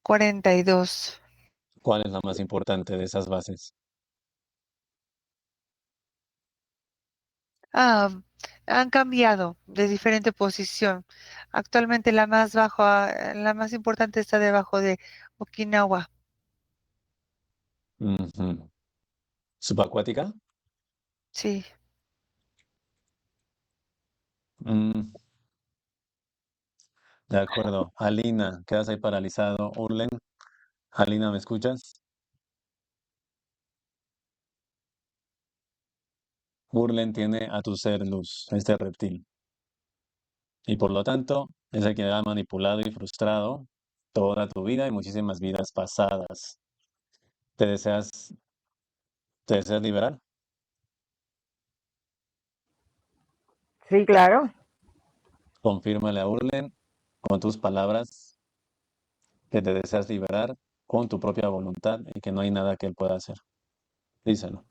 42. ¿Cuál es la más importante de esas bases? Ah, Han cambiado de diferente posición. Actualmente la más importante está debajo de Okinawa. Ujú. ¿Subacuática? Sí. Mm, de acuerdo. Alina, quedas ahí paralizado. Urlen, Alina, ¿me escuchas? Urlen tiene a tu ser luz, este reptil. Y por lo tanto, es el que ha manipulado y frustrado toda tu vida y muchísimas vidas pasadas. ¿Te deseas, te deseas liberar? Sí, claro. Confírmale a Urlen con tus palabras que te deseas liberar con tu propia voluntad y que no hay nada que él pueda hacer. Díselo.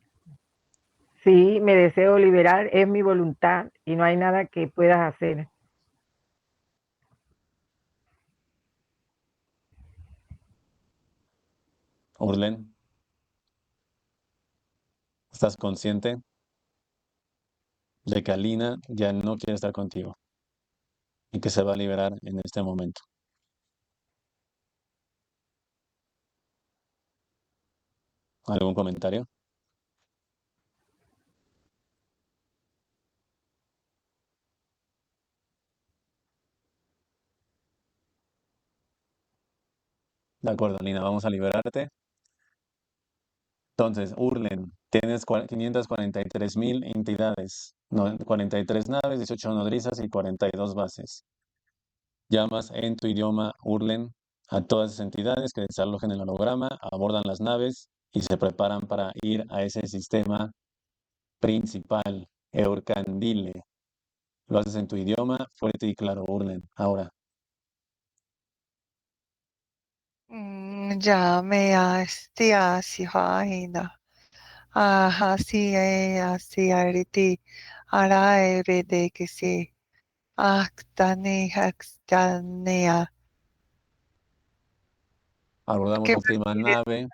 Sí, me deseo liberar, es mi voluntad y no hay nada que puedas hacer. Urlen, ¿estás consciente de que Alina ya no quiere estar contigo y que se va a liberar en este momento? ¿Algún comentario? De acuerdo, Alina, vamos a liberarte. Entonces, Urlen, tienes 543.000 entidades, 43 naves, 18 nodrizas y 42 bases. Llamas en tu idioma Urlen a todas esas entidades que desalojen el holograma, abordan las naves y se preparan para ir a ese sistema principal, Eurcandile. Lo haces en tu idioma, fuerte y claro, Urlen. Ahora, Ya me hastia si haina. Así así ariti. Ara de que se. Aktanea. abordamos ¿Qué la más última quieres?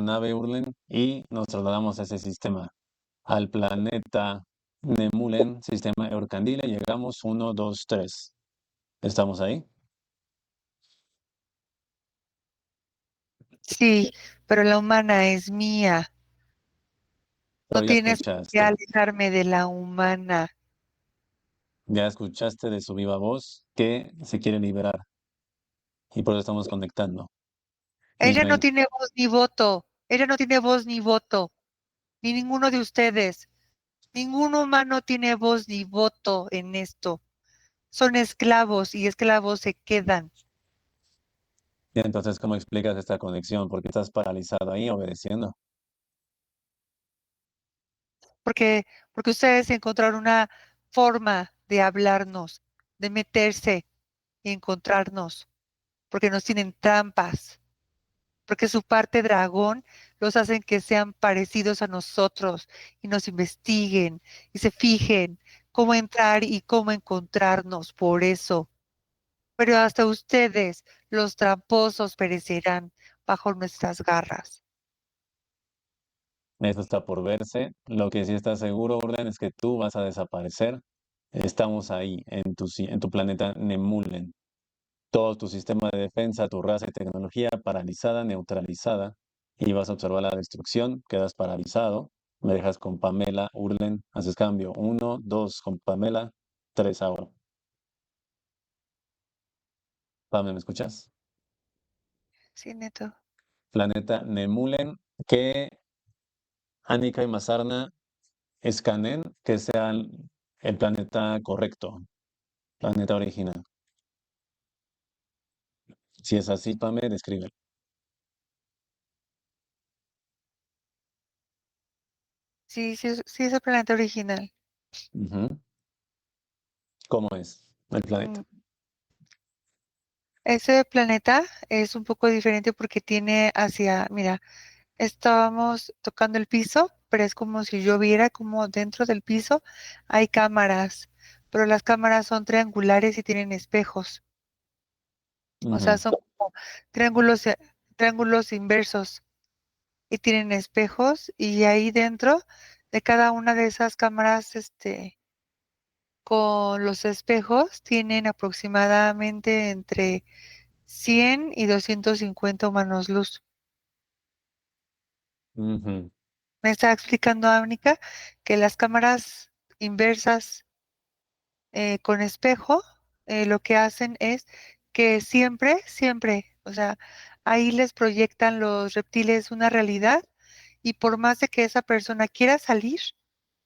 nave, Urlen, y nos trasladamos a ese sistema, al planeta Nemulen, sistema Eurcandile. Llegamos, uno, dos, tres. ¿Estamos ahí? Sí, pero la humana es mía. No Pero ya tienes que escuchaste. alejarme de la humana. Ya escuchaste de su viva voz que se quiere liberar y por eso estamos conectando. Y Ella no tiene voz ni voto. Ella no tiene voz ni voto. Ni ninguno de ustedes. Ningún humano tiene voz ni voto en esto. Son esclavos y esclavos se quedan. y entonces, ¿cómo explicas esta conexión? Porque estás paralizado ahí obedeciendo. Porque ustedes encontraron una forma de hablarnos, de meterse y encontrarnos, porque nos tienen trampas, porque su parte dragón los hacen que sean parecidos a nosotros y nos investiguen y se fijen cómo entrar y cómo encontrarnos, por eso. Pero hasta ustedes, los tramposos, perecerán bajo nuestras garras. Eso está por verse. Lo que sí está seguro, Orden, es que tú vas a desaparecer. Estamos ahí, en tu planeta Nemulen. Todo tu sistema de defensa, tu raza y tecnología paralizada, neutralizada. Y vas a observar la destrucción. Quedas paralizado. Me dejas con Pamela, Urlen. Haces cambio. Uno, dos con Pamela. Tres ahora. Pamela, ¿me escuchas? Sí, Neto. Planeta Nemulen. Que Anika y Mazarna escaneen que sea el planeta correcto, planeta original. Si es así, Pame, describe. Sí, sí, sí es el planeta original. Ujú. ¿Cómo es el planeta? Mm, Ese planeta es un poco diferente porque tiene mira, estábamos tocando el piso, pero es como si yo viera como dentro del piso hay cámaras, pero las cámaras son triangulares y tienen espejos. O sea, Ujú. son como triángulos, triángulos inversos y tienen espejos y ahí dentro de cada una de esas cámaras, con los espejos tienen aproximadamente entre 100 y 250 humanos luz. Ujú. Me está explicando Ánica que las cámaras inversas con espejo lo que hacen es que siempre, siempre, o sea, ahí les proyectan los reptiles una realidad y por más de que esa persona quiera salir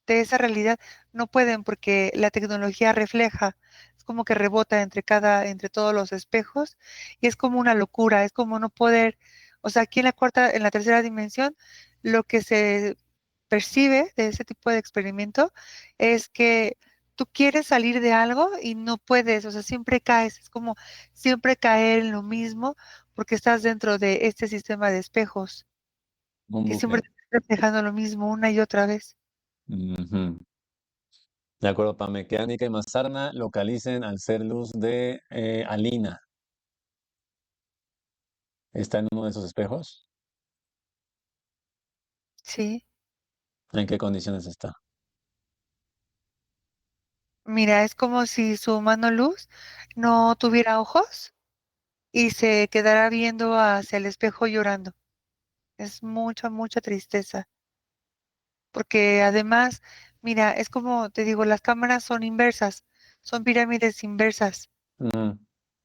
de esa realidad, no pueden porque la tecnología refleja, es como que rebota entre todos los espejos y es como una locura, es como no poder, o sea, aquí en la tercera dimensión, lo que se percibe de ese tipo de experimento es que tú quieres salir de algo y no puedes, o sea, siempre caes, es como siempre caer en lo mismo porque estás dentro de este sistema de espejos Un y bucle. siempre te estás reflejando lo mismo una y otra vez. Ujú. De acuerdo, Pame, que Anika y Mazarna localicen al ser luz de Alina. ¿Está en uno de esos espejos? Sí. ¿En qué condiciones está? Mira, es como si su mano luz no tuviera ojos y se quedara viendo hacia el espejo llorando. Es mucha, mucha tristeza, porque además, mira, es como te digo, las cámaras son inversas, son pirámides inversas. Mm,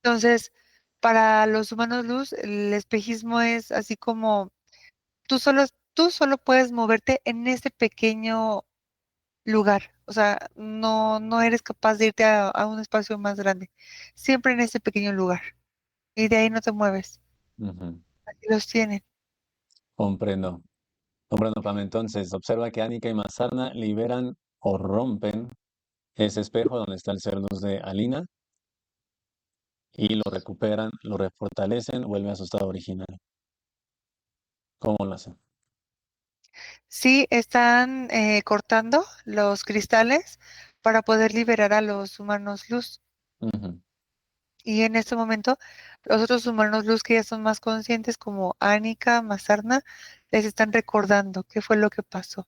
Entonces, para los humanos luz, el espejismo es así como tú solo, tú solo puedes moverte en ese pequeño lugar. O sea, no eres capaz de irte a un espacio más grande. Siempre en ese pequeño lugar. Y de ahí no te mueves. ujú. Así los tienen. Comprendo. Comprendo, Pame. Entonces, observa que Anika y Mazarna liberan o rompen ese espejo donde está el ser luz de Alina y lo recuperan, lo refortalecen, vuelve a su estado original. ¿Cómo lo hacen? Sí, están cortando los cristales para poder liberar a los humanos luz. Ujú. Y en este momento, los otros humanos luz que ya son más conscientes, como Anika, Mazarna, les están recordando qué fue lo que pasó.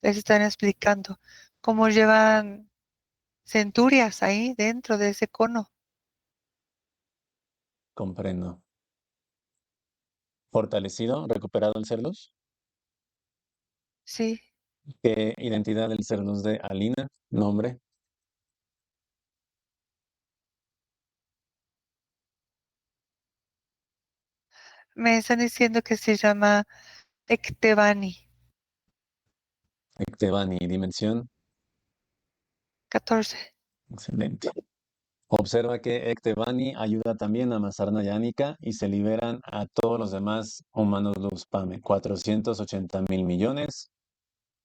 Les están explicando cómo llevan centurias ahí dentro de ese cono. Comprendo. Fortalecido, recuperado el ser luz. Sí, ¿Qué identidad del ser luz de Alina? Nombre. Me están diciendo que se llama Ectebani Ectebani, dimensión. 14. Excelente. Observa que Ectebani ayuda también a Masarna Yánica y se liberan a todos los demás humanos luz PAME, 480.000 millones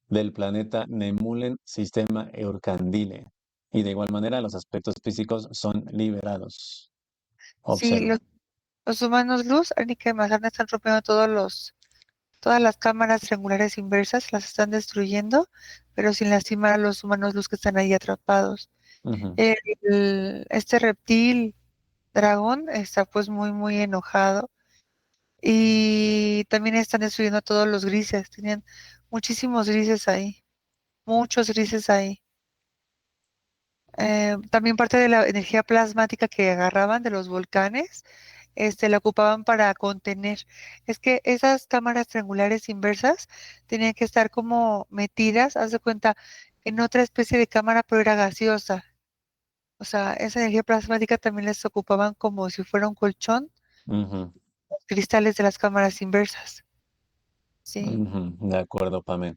del planeta Nemulen, sistema Eurcandile. Y de igual manera los aspectos físicos son liberados. Sí, Observa. los humanos luz, Arnica y Mazarna están rompiendo todas las cámaras triangulares inversas, las están destruyendo, pero sin lastimar a los humanos luz que están ahí atrapados. Ujú, Este reptil dragón está pues muy, muy enojado y también están destruyendo a todos los grises. Tenían muchísimos grises ahí, muchos grises ahí. También parte de la energía plasmática que agarraban de los volcanes, la ocupaban para contener. Es que esas cámaras triangulares inversas tenían que estar como metidas, haz de cuenta, en otra especie de cámara, pero era gaseosa. O sea, esa energía plasmática también les ocupaban como si fuera un colchón, ujú, los cristales de las cámaras inversas. Sí, ujú. De acuerdo, Pame.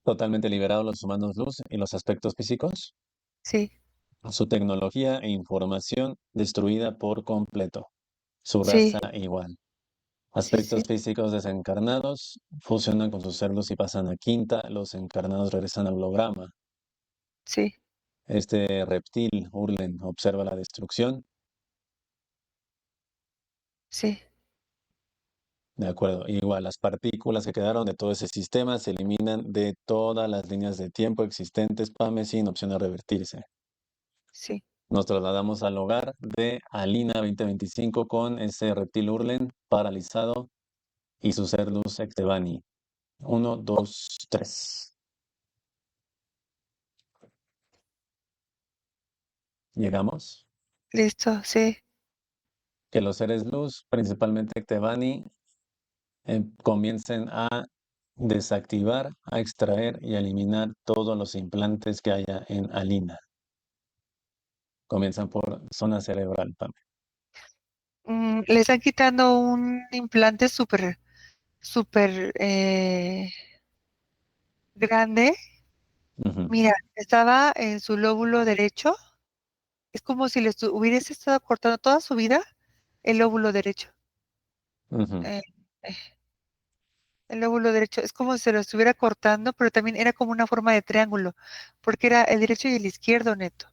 Totalmente liberados los humanos luz y los aspectos físicos. sí, Su tecnología e información destruida por completo. Su sí, raza igual. sí, Aspectos sí, físicos desencarnados fusionan con sus cerdos y pasan a quinta. Los encarnados regresan al holograma. sí, Este reptil, Urlen, observa la destrucción. sí, De acuerdo. Igual, las partículas que quedaron de todo ese sistema se eliminan de todas las líneas de tiempo existentes, PAME, sin opción a revertirse. sí. Nos trasladamos al hogar de Alina 2025 con ese reptil Urlen paralizado y su ser luz Ectebani. Uno, dos, tres. Llegamos. Listo, sí, Que los seres luz, principalmente Ectebani, comiencen a desactivar, a extraer y a eliminar todos los implantes que haya en Alina. Comienzan por zona cerebral, Pam. Le están quitando un implante súper, súper grande. Ujú, Mira, estaba en su lóbulo derecho. Es como si hubiese estado cortando toda su vida el lóbulo derecho. ujú, eh, eh, el lóbulo derecho. Es como si se lo estuviera cortando, pero también era como una forma de triángulo, porque era el derecho y el izquierdo, neto.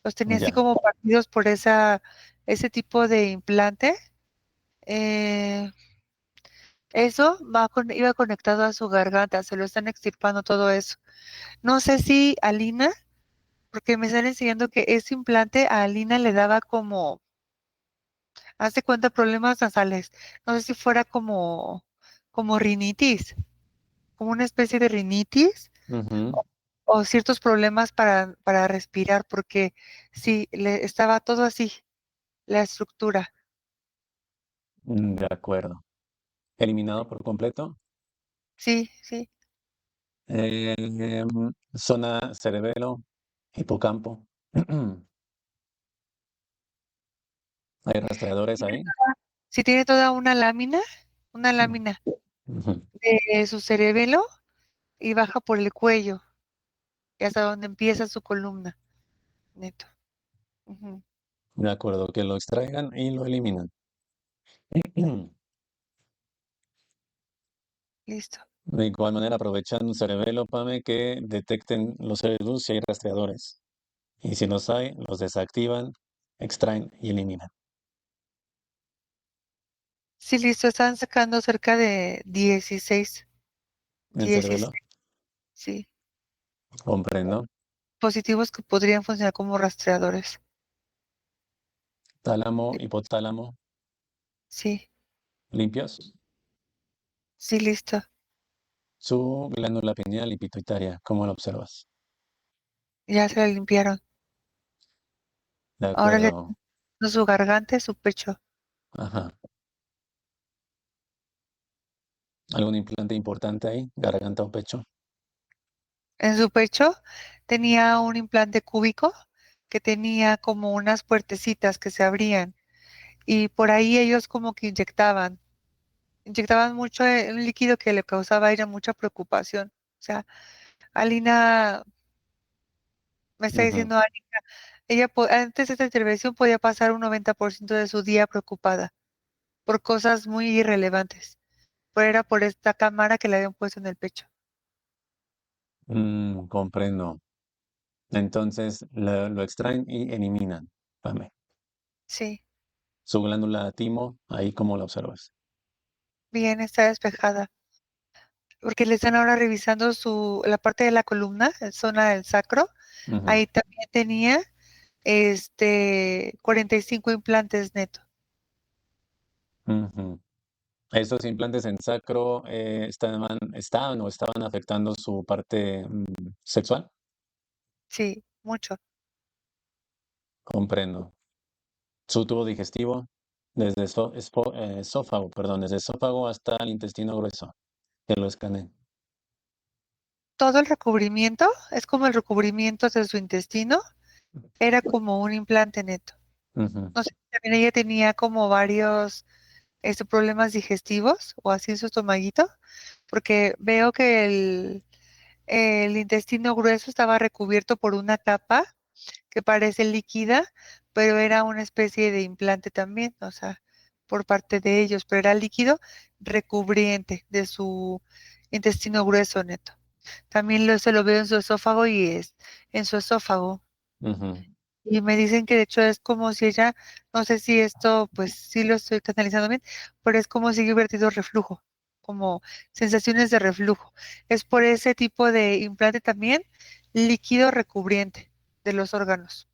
Los tenía así ya. como partidos por ese tipo de implante. Eh, Eso iba conectado a su garganta, se lo están extirpando todo eso. No sé si Alina, porque me están enseñando que ese implante a Alina le daba como, hace cuenta, problemas nasales. No sé si fuera como rinitis, como una especie de rinitis Ujú, o ciertos problemas para respirar, porque sí, le estaba todo así, la estructura. de acuerdo. Eliminado por completo. Sí, sí. Zona cerebelo, hipocampo. Hay rastreadores ahí. Sí tiene toda una lámina Ujú, de su cerebelo y baja por el cuello y hasta donde empieza su columna, neto. Ujú. de acuerdo, que lo extraigan y lo eliminan. Listo. De igual manera, aprovechando un cerebelo, Pame, que detecten los seres luz si hay rastreadores. Y si los hay, los desactivan, extraen y eliminan. Sí, listo. Están sacando cerca de 16, El 16, cerebelo, sí, comprendo. dispositivos que podrían funcionar como rastreadores. Tálamo, hipotálamo, Sí, limpios. sí, listo. Su glándula pineal y pituitaria, ¿cómo lo observas? Ya se la limpiaron. De Ahora le acuerdo. su garganta y su pecho. Ajá. ¿Algún implante importante ahí? ¿Garganta o pecho? En su pecho tenía un implante cúbico que tenía como unas puertecitas que se abrían y por ahí ellos como que inyectaban. inyectaban mucho un líquido que le causaba a ella mucha preocupación. O sea, Alina, me está Ujú. diciendo Alina, ella antes de esta intervención podía pasar un 90% de su día preocupada por cosas muy irrelevantes, pero era por esta cámara que le habían puesto en el pecho. Comprendo. Entonces lo extraen y eliminan. Pame. Sí, Su glándula timo, ahí cómo la observas. bien, está despejada, porque le están ahora revisando la parte de la columna, zona del sacro. Ujú, Ahí también tenía 45 implantes neto. ujú. ¿Esos implantes en sacro estaban o estaban afectando su parte sexual? Sí, mucho. Comprendo. Su tubo digestivo, desde esófago, perdón, desde esófago hasta el intestino grueso, que lo escaneen. Todo el recubrimiento es como el recubrimiento de su intestino, era como un implante neto. Ujú, No sé, también ella tenía como varios problemas digestivos o así en su estomaguito, porque veo que el intestino grueso estaba recubierto por una capa que parece líquida, pero era una especie de implante también, o sea, por parte de ellos, pero era líquido recubriente de su intestino grueso neto. También se lo veo en su esófago y es en su esófago. ujú, Y me dicen que de hecho es como si ella, no sé si esto, pues sí lo estoy canalizando bien, pero es como si hubiera vertido reflujo, como sensaciones de reflujo. Es por ese tipo de implante también, líquido recubriente de los órganos.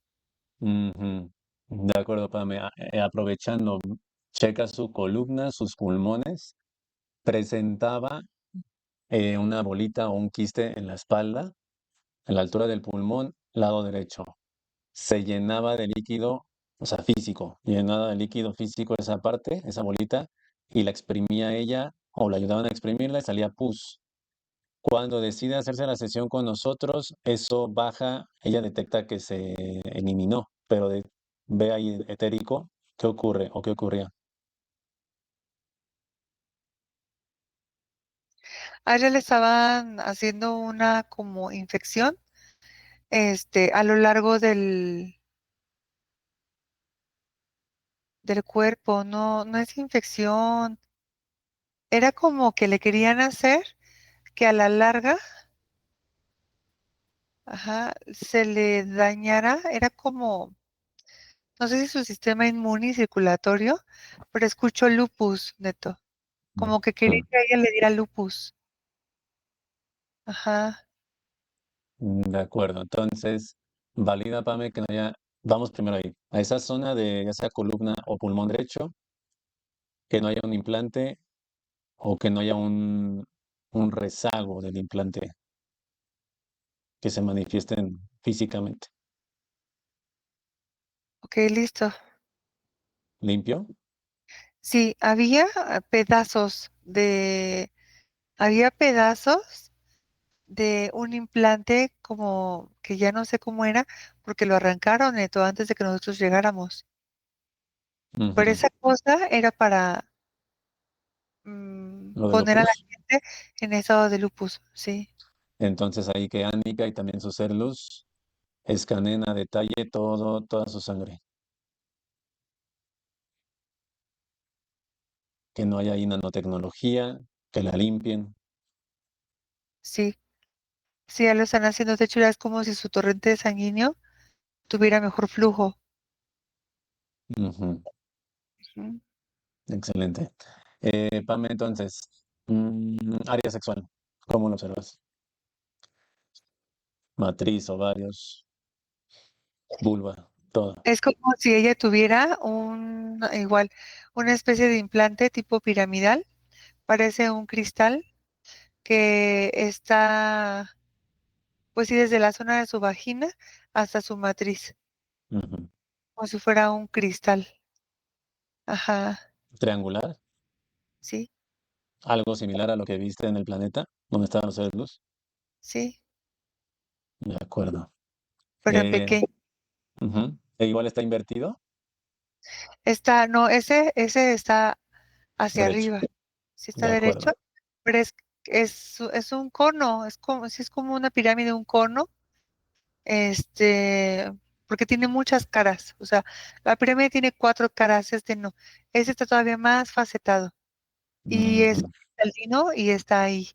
ujú. De acuerdo, Pame. Aprovechando, checa su columna, sus pulmones. Presentaba una bolita o un quiste en la espalda, a la altura del pulmón, lado derecho. Se llenaba de líquido, o sea, físico, llenaba de líquido físico esa parte, esa bolita, y la exprimía ella, o la ayudaban a exprimirla y salía pus. Cuando decide hacerse la sesión con nosotros, eso baja, ella detecta que se eliminó, pero ve ahí etérico, ¿qué ocurre o qué ocurría? A ella le estaban haciendo una como infección, a lo largo del cuerpo, no, no es infección, era como que le querían hacer que a la larga, ajá, se le dañara, era como, no sé si su sistema inmune y circulatorio, pero escucho lupus, neto, como que quería Mm, que a ella le diera lupus, ajá, De acuerdo, entonces, valida, Pame, que no haya, vamos primero ahí, a esa zona de ya sea columna o pulmón derecho, que no haya un implante o que no haya un rezago del implante que se manifiesten físicamente. ok, listo. ¿Limpio? Sí, había pedazos de un implante como que ya no sé cómo era, porque lo arrancaron, neto, antes de que nosotros llegáramos. Pero Ujú. esa cosa era para Lo de poner a la lupus. gente en estado de lupus, sí, Entonces ahí que Annika y también su ser luz escaneen a detalle toda su sangre. Que no haya ahí nanotecnología, que la limpien. sí, sí, ya lo están haciendo. De hecho, ya es como si su torrente sanguíneo tuviera mejor flujo. Ujú. Ujú. Excelente. Pame, entonces, área sexual, ¿cómo lo observas? Matriz, ovarios, vulva, todo. Es como si ella tuviera igual, una especie de implante tipo piramidal, parece un cristal que está, pues sí, desde la zona de su vagina hasta su matriz, Ujú. como si fuera un cristal. Ajá, Triangular, sí, algo similar a lo que viste en el planeta, donde estaban los seres luz. sí, De acuerdo. pero en Eh, pequeño. Ujú. E igual está invertido, No, ese está hacia derecho. arriba. sí está De derecho, acuerdo. pero es un cono, sí es como una pirámide, un cono, este, porque tiene muchas caras, o sea, la pirámide tiene cuatro caras, este no, este está todavía más facetado y es Ujú. cristalino y está ahí.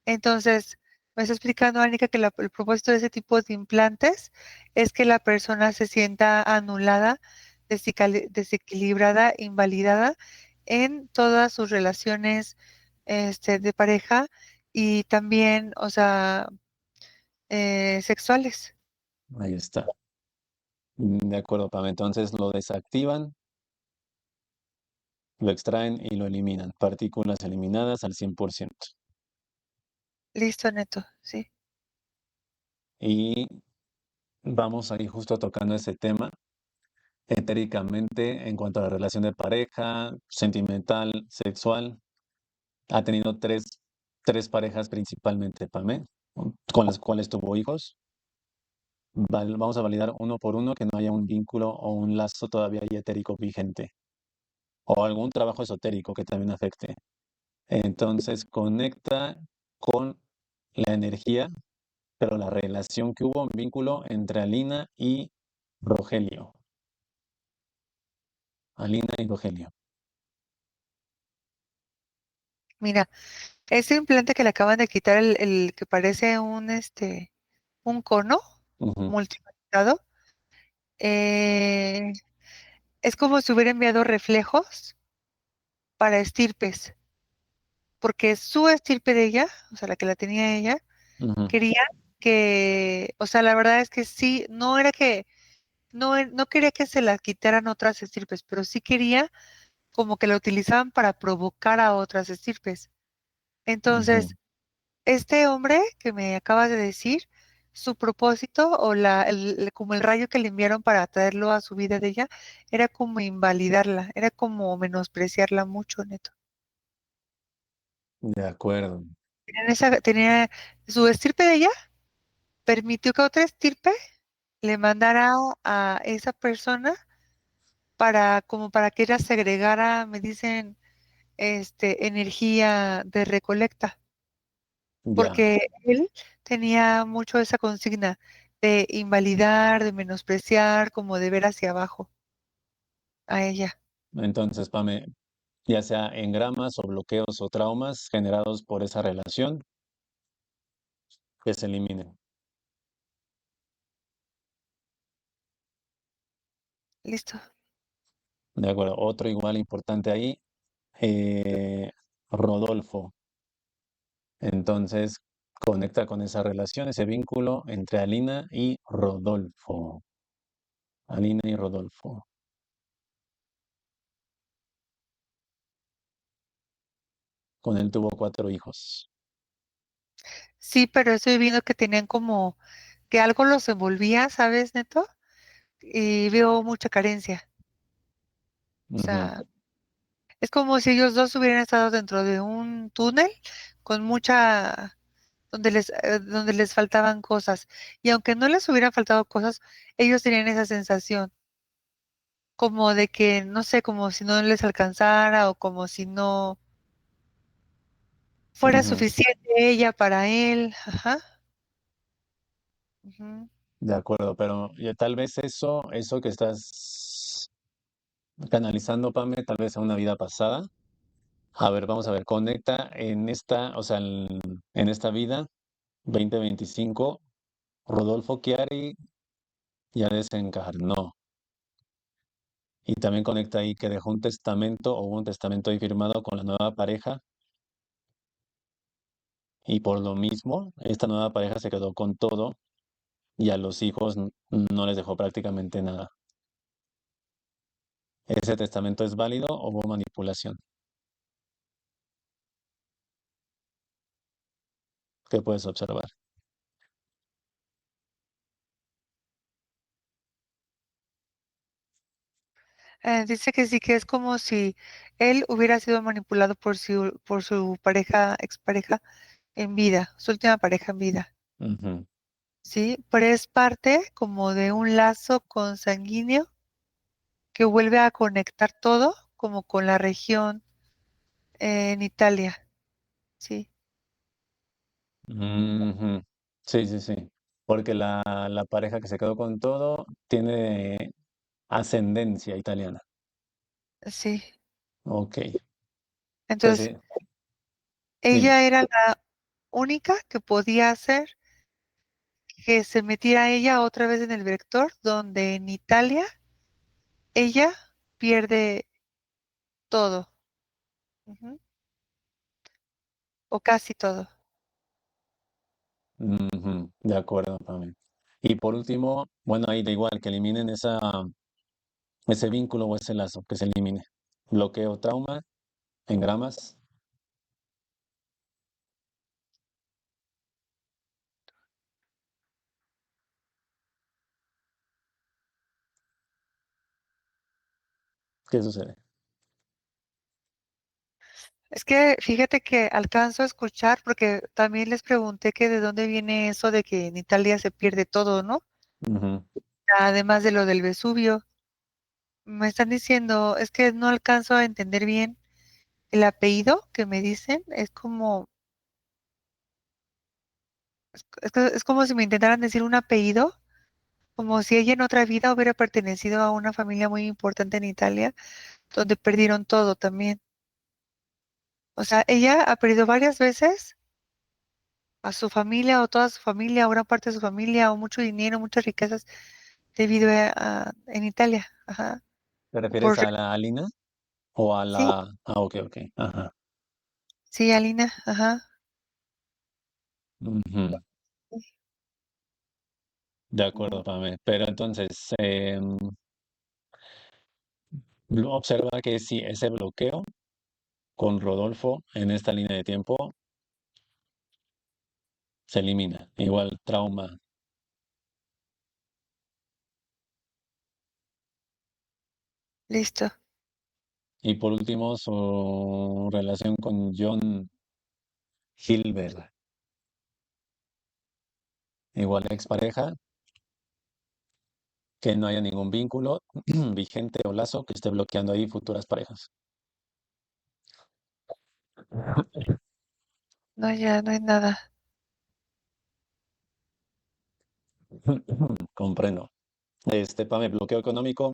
Entonces, me está explicando Anika que el propósito de ese tipo de implantes es que la persona se sienta anulada, desequilibrada, invalidada en todas sus relaciones de pareja y también, o sea, sexuales. Ahí está. De acuerdo, Pam. Entonces lo desactivan, lo extraen y lo eliminan. Partículas eliminadas al 100%. Listo, Neto, sí. Y vamos a ir justo tocando ese tema etéricamente en cuanto a la relación de pareja, sentimental, sexual. Ha tenido tres parejas principalmente, Pamé, con las cuales tuvo hijos. Vamos a validar uno por uno que no haya un vínculo o un lazo todavía ahí etérico vigente o algún trabajo esotérico que también afecte. Entonces conecta con la energía, pero la relación que hubo, un vínculo entre Alina y Rogelio. Alina y Rogelio. Mira, ese implante que le acaban de quitar, el que parece un cono Ujú, multiplicado, eh, es como si hubiera enviado reflejos para estirpes, porque su estirpe de ella, o sea, la que la tenía ella, ujú, quería que, o sea, la verdad es que sí, no era que, no quería que se la quitaran otras estirpes, pero sí quería como que la utilizaban para provocar a otras estirpes. ujú. Entonces, este hombre que me acabas de decir, su propósito o como el rayo que le enviaron para traerlo a su vida de ella, era como invalidarla, era como menospreciarla mucho, Neto. De acuerdo. Tenía su estirpe de ella, permitió que otra estirpe le mandara a esa persona como para que ella segregara, me dicen, energía de recolecta, Ya. porque él tenía mucho esa consigna de invalidar, de menospreciar, como de ver hacia abajo a ella. Entonces, Pame, ya sea engramas o bloqueos o traumas generados por esa relación, que se eliminen. Listo. De acuerdo. Otro igual importante ahí, eh, Rodolfo. Entonces, conecta con esa relación, ese vínculo entre Alina y Rodolfo. Alina y Rodolfo. Con él tuvo 4 hijos. Sí, pero estoy viendo que tenían como que algo los envolvía, ¿sabes, Neto? Y veo mucha carencia. O Ujú, sea, es como si ellos dos hubieran estado dentro de un túnel con mucha, donde les faltaban cosas. Y aunque no les hubieran faltado cosas, ellos tenían esa sensación, como de que, no sé, como si no les alcanzara o como si no fuera ujú. suficiente ella para él. Ajá. Ujú. De acuerdo, pero ya tal vez eso que estás canalizando, Pame, tal vez a una vida pasada. A ver, vamos a ver, conecta en esta, o sea, en esta vida 2025, Rodolfo Chiari ya desencarnó. Y también conecta ahí que dejó un testamento o hubo un testamento ahí firmado con la nueva pareja. Y por lo mismo, esta nueva pareja se quedó con todo y a los hijos no les dejó prácticamente nada. ¿Ese testamento es válido o hubo manipulación? ¿Qué puedes observar? Dice que sí, que es como si él hubiera sido manipulado por su pareja, expareja en vida, su última pareja en vida. Ujú, Sí, pero es parte como de un lazo consanguíneo que vuelve a conectar todo, como con la región, en Italia, sí, Ujú. Sí, sí, sí. Porque la pareja que se quedó con todo tiene ascendencia italiana. sí. Ok. Pues Entonces, sí, dime. ella era la única que podía hacer que se metiera ella otra vez en el vector, donde en Italia ella pierde todo, ujú, o casi todo. Ujú. De acuerdo, Pame. Y por último, bueno, ahí da igual que eliminen ese vínculo o ese lazo, que se elimine. Bloqueo trauma en gramas. ¿Qué sucede? Es que fíjate que alcanzo a escuchar, porque también les pregunté que de dónde viene eso de que en Italia se pierde todo, ¿no? Ujú. Además de lo del Vesubio. Me están diciendo, es que no alcanzo a entender bien el apellido que me dicen, es como, es como si me intentaran decir un apellido, como si ella en otra vida hubiera pertenecido a una familia muy importante en Italia, donde perdieron todo también. O sea, ella ha perdido varias veces a su familia o toda su familia, o una parte de su familia, o mucho dinero, muchas riquezas debido en Italia. Ajá. ¿Te refieres Por, a la Alina o a sí, la... Ah, ok, ok. Ajá. sí, Alina, ajá. Ujú. De Mm, acuerdo, Pame. Pero entonces, observa que si ese bloqueo con Rodolfo en esta línea de tiempo se elimina. Igual trauma. listo. Y por último, su relación con John Hilbert. Igual expareja, que no haya ningún vínculo vigente o lazo que esté bloqueando ahí futuras parejas. No, ya no hay nada. Comprendo. Pame, bloqueo económico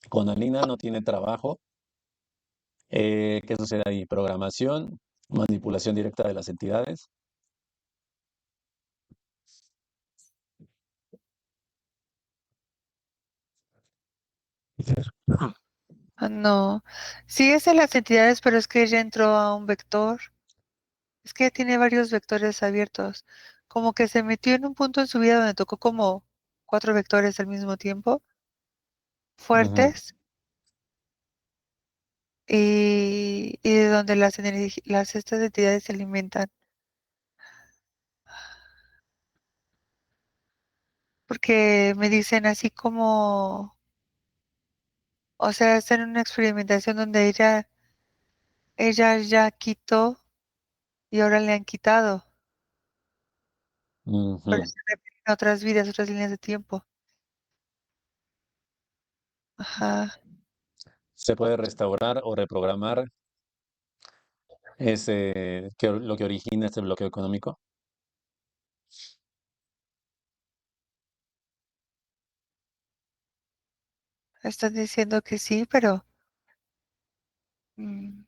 con Alina, no tiene trabajo. ¿Qué sucede ahí? Programación, manipulación directa de las entidades. Ah, no. Sí es en las entidades, pero es que ella entró a un vector. Es que tiene varios vectores abiertos. Como que se metió en un punto en su vida donde tocó como cuatro vectores al mismo tiempo, Ujú. fuertes, y de donde estas entidades se alimentan. Porque me dicen así como, o sea, está en una experimentación donde ella ya quitó y ahora le han quitado, pero Ujú. se repiten otras vidas, otras líneas de tiempo. Ajá. Se puede restaurar o reprogramar lo que origina este bloqueo económico. Están diciendo que sí, pero mm,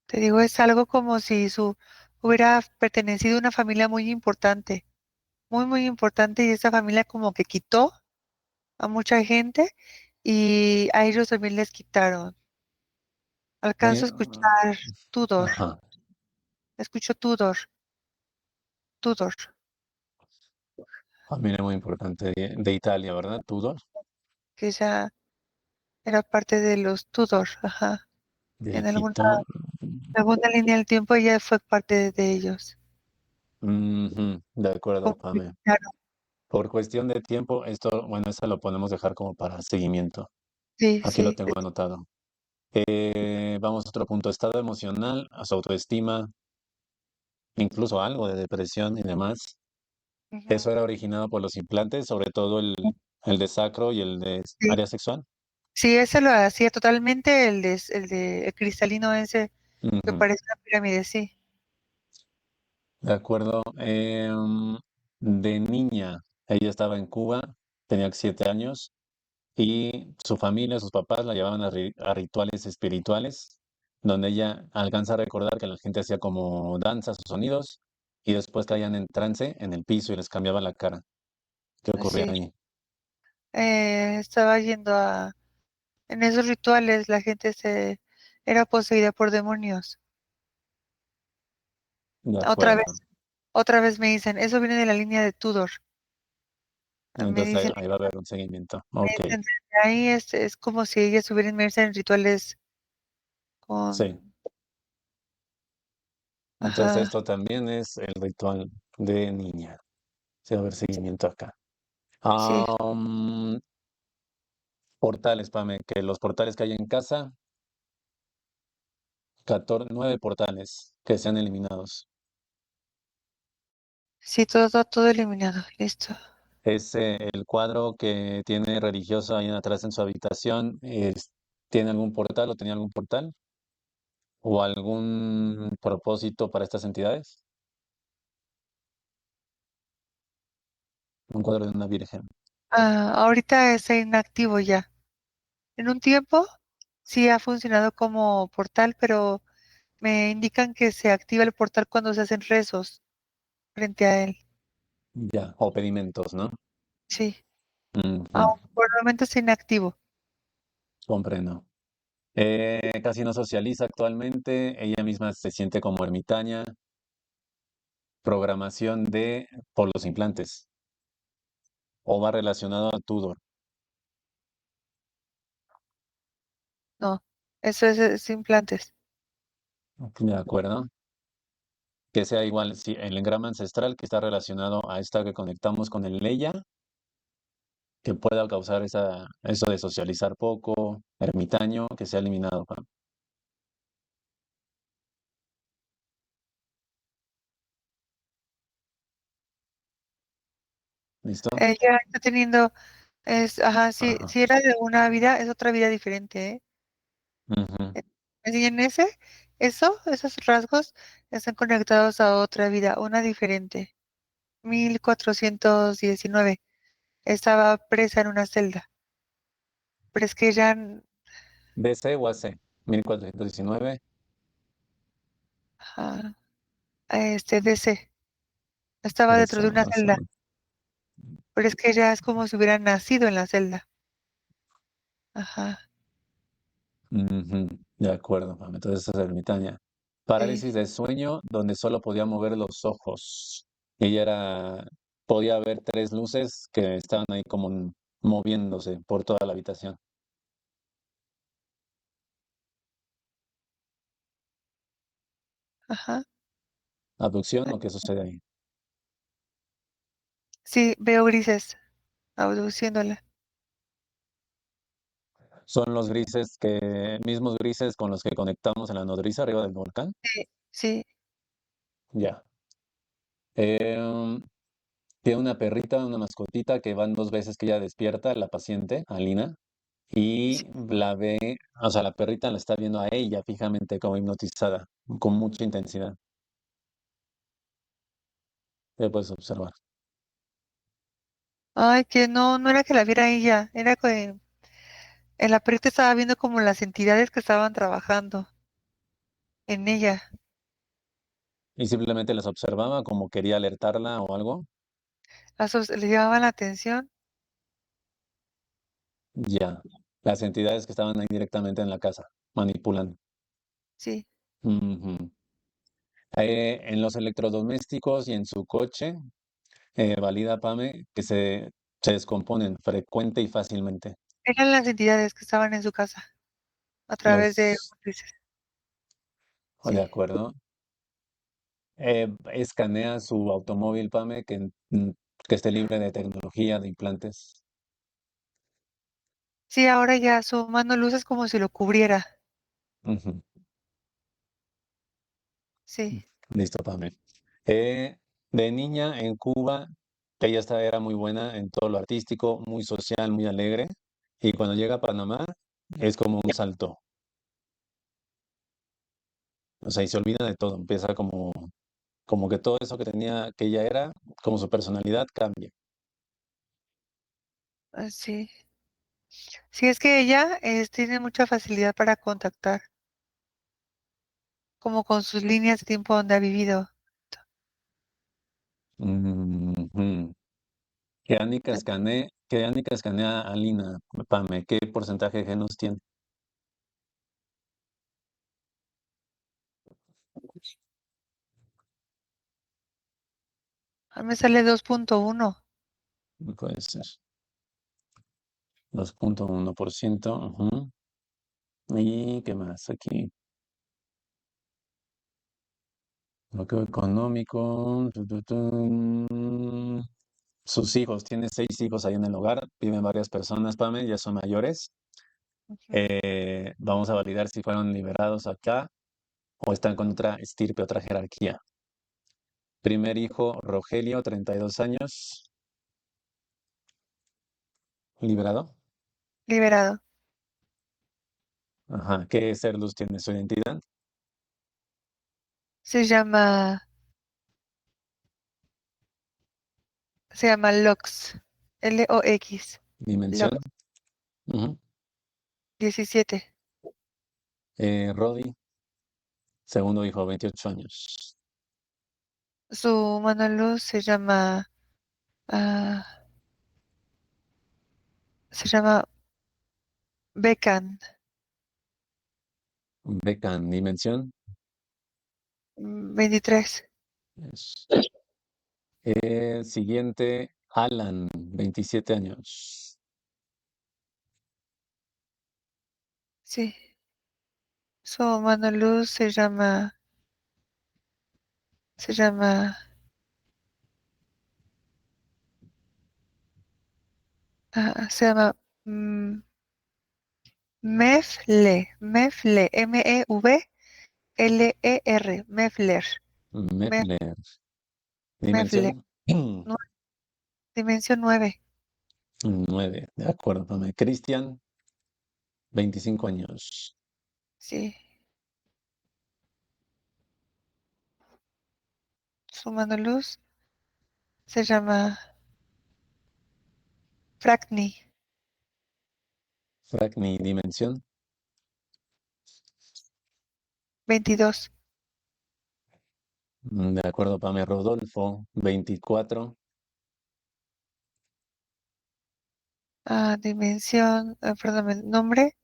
te digo, es algo como si su hubiera pertenecido a una familia muy importante, muy, muy importante, y esa familia como que quitó a mucha gente y a ellos también les quitaron. Muy, Alcanzo a escuchar Tudor, ajá. escucho Tudor, Tudor, Familia muy importante de Italia, ¿verdad? Tudor. que ella era parte de los Tudor, ajá. De En Quito. alguna línea del tiempo ella fue parte de ellos. Ujú. De acuerdo, Como que Pame. quitaron. Por cuestión de tiempo, esto, bueno, esto lo podemos dejar como para seguimiento. Sí, Aquí lo sí. tengo anotado. Vamos a otro punto, estado emocional, a su autoestima, incluso algo de depresión y demás. Ujú. Eso era originado por los implantes, sobre todo el de sacro y el de Sí, área sexual. Sí, ese lo hacía totalmente, el cristalino ese que Ujú. parece una pirámide, sí. De acuerdo. De niña, ella estaba en Cuba, tenía 7 años y su familia, sus papás la llevaban a rituales espirituales, donde ella alcanza a recordar que la gente hacía como danzas o sonidos y después caían en trance en el piso y les cambiaba la cara. ¿Qué ocurría Sí. ahí? Estaba yendo en esos rituales la gente era poseída por demonios. De Otra acuerdo. vez, otra vez me dicen, eso viene de la línea de Tudor. Me Entonces dicen, ahí va a haber un seguimiento. me Ok, dicen, desde ahí es como si ella estuviera inmersa en rituales sí. con, Entonces ajá, esto también es el ritual de niña. Sí va a haber seguimiento acá. sí, Am, portales, Pame, que los portales que hay en casa, 9 portales que sean eliminados. sí, todo eliminado, listo. Ese, el cuadro que tiene religioso ahí atrás en su habitación, ¿tiene algún portal o tenía algún portal? ¿O algún propósito para estas entidades? Un cuadro de una virgen. Ahorita está inactivo ya. En un tiempo sí ha funcionado como portal, pero me indican que se activa el portal cuando se hacen rezos frente a él. Ya, o pedimentos, ¿no? Sí, Ujú, por el momento está inactivo. comprendo. Casi no socializa actualmente, ella misma se siente como ermitaña, programación por los implantes, o va relacionado a Tudor, No, eso es implantes. ¿de acuerdo? Que sea igual, si el engrama ancestral que está relacionado a esta que conectamos con el Leia, que pueda causar eso de socializar poco, ermitaño, que sea eliminado. ¿Listo? Ella está teniendo, ajá, sí, Ajá. si era de una vida, es otra vida diferente, ¿eh? Ujú. Y en esos rasgos están conectados a otra vida, una diferente. 1419. Estaba presa en una celda, pero es que ya, DC o AC, 1419. ajá, DC, estaba dentro Eso, de una eso. celda, pero es que ya es como si hubiera nacido en la celda. Ajá, Ujú, de acuerdo, Pam. Entonces esa es ermitaña. sí, Parálisis de sueño donde solo podía mover los ojos. Ella podía ver 3 luces que estaban ahí como moviéndose por toda la habitación. ajá. ¿Abducción o qué sucede ahí? Sí, veo grises, abduciéndola. Son los grises mismos grises con los que conectamos en la nodriza arriba del volcán. Sí, sí, Ya. Em, Tiene una perrita, una mascotita que van 2 veces que ella despierta, la paciente, Alina, sí. y la ve, o sea, la perrita la está viendo a ella fijamente como hipnotizada, con mucha intensidad. Te puedes observar. Ay, que no era que la viera ella, era que en la perrita estaba viendo como las entidades que estaban trabajando en ella. Y simplemente las observaba como quería alertarla o algo. Le llamaban la atención. Ya. Las entidades que estaban ahí directamente en la casa manipulan. Sí. Ujú. En los electrodomésticos y en su coche, valida Pame que se descomponen frecuente y fácilmente. Eran las entidades que estaban en su casa a través de Los, matrices. de Sí. acuerdo. Escanea su automóvil, Pame, que esté libre de tecnología, de implantes. Sí, ahora ya su mano luces como si lo cubriera. Ujú. Sí. Listo, Pame. De niña en Cuba, era muy buena en todo lo artístico, muy social, muy alegre. Y cuando llega a Panamá, Es como un salto. O sea, y se olvida de todo. Empieza como que todo eso que tenía, que ella era, como su personalidad cambia. Sí. Sí, es que ella tiene mucha facilidad para contactar, como con sus líneas de tiempo donde ha vivido. Ujú. Que Annika escanea a Lina, Pame, ¿qué porcentaje de genos tiene? A mí me sale 2.1. Puede ser 2.1%. Ujú. ¿Y qué más aquí? Bloqueo económico. Sus hijos, tiene 6 hijos ahí en el hogar, viven varias personas, Pame, ya son mayores. Ujú. Vamos a validar si fueron liberados acá o están con otra estirpe, otra jerarquía. Primer hijo, Rogelio, 32 años, liberado. Liberado. Ajá. ¿Qué ser luz tiene su identidad? Se llama, se llama Lux. Lox. Dimensión. Lux. Ujú. 17. Rodi, segundo hijo, 28 años. Su mano luz ah, se llama Becan. Becan, dimensión. 23. Es- Siguiente, Alan, 27 años. Sí. Su mano luz se llama, mm, Mefler, Mefler, Mef- Mepler, Mefler, dimensión. nu- dimensión 9. 9, de acuerdo, Pame. Cristian, 25 años. Sí, su mano luz se llama Fracni, Fracni, dimensión. 22. De acuerdo, Pame. Rodolfo, 24. Dimensión, perdón, nombre,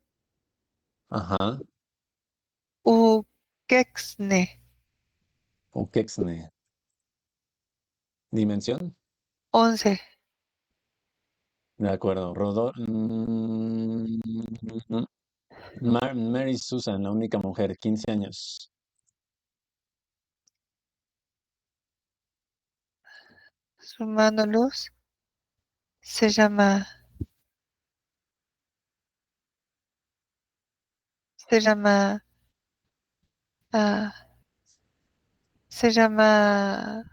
Ajá. Ukexne, Uquexne, dimensión. 11. De acuerdo. Mary Susan, la única mujer, 15 años. Su mano luz se llama, se llama, ah, se llama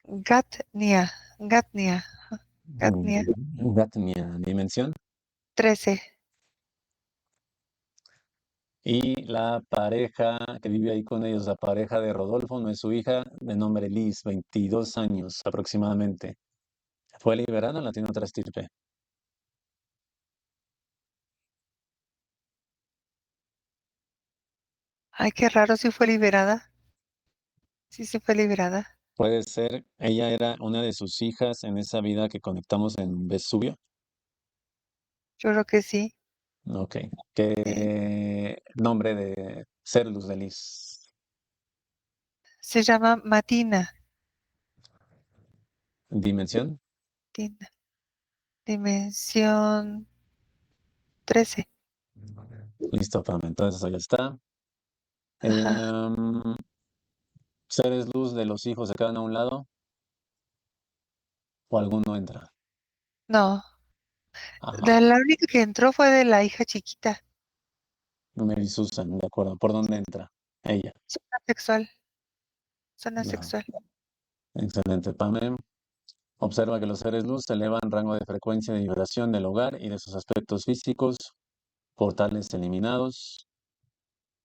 Gatnia, Gatnia, Gatnia, Gatnia, dimensión. 13. Y la pareja que vive ahí con ellos, la pareja de Rodolfo, no es su hija, de nombre Liz, 22 años aproximadamente. ¿Fue liberada o la tiene otra estirpe? Ay, qué raro si fue liberada. Sí, se fue liberada. Puede ser, ella era una de sus hijas en esa vida que conectamos en Vesubio. Yo creo que sí. Ok. Eh, ¿Qué nombre de ser luz de Liz? Se llama Matina. ¿Dimensión? Tina. Dimensión 13. Listo, Pam. Entonces eso ya está. Ajá. Em, ¿Seres luz de los hijos se quedan a un lado o alguno entra? No, Ajá. la única que entró fue de la hija chiquita. Mary Susan, de acuerdo. ¿Por dónde entra? Ella. Zona sexual. Zona No. sexual. Excelente, Pame. Observa que los seres luz elevan rango de frecuencia de vibración del hogar y de sus aspectos físicos portales eliminados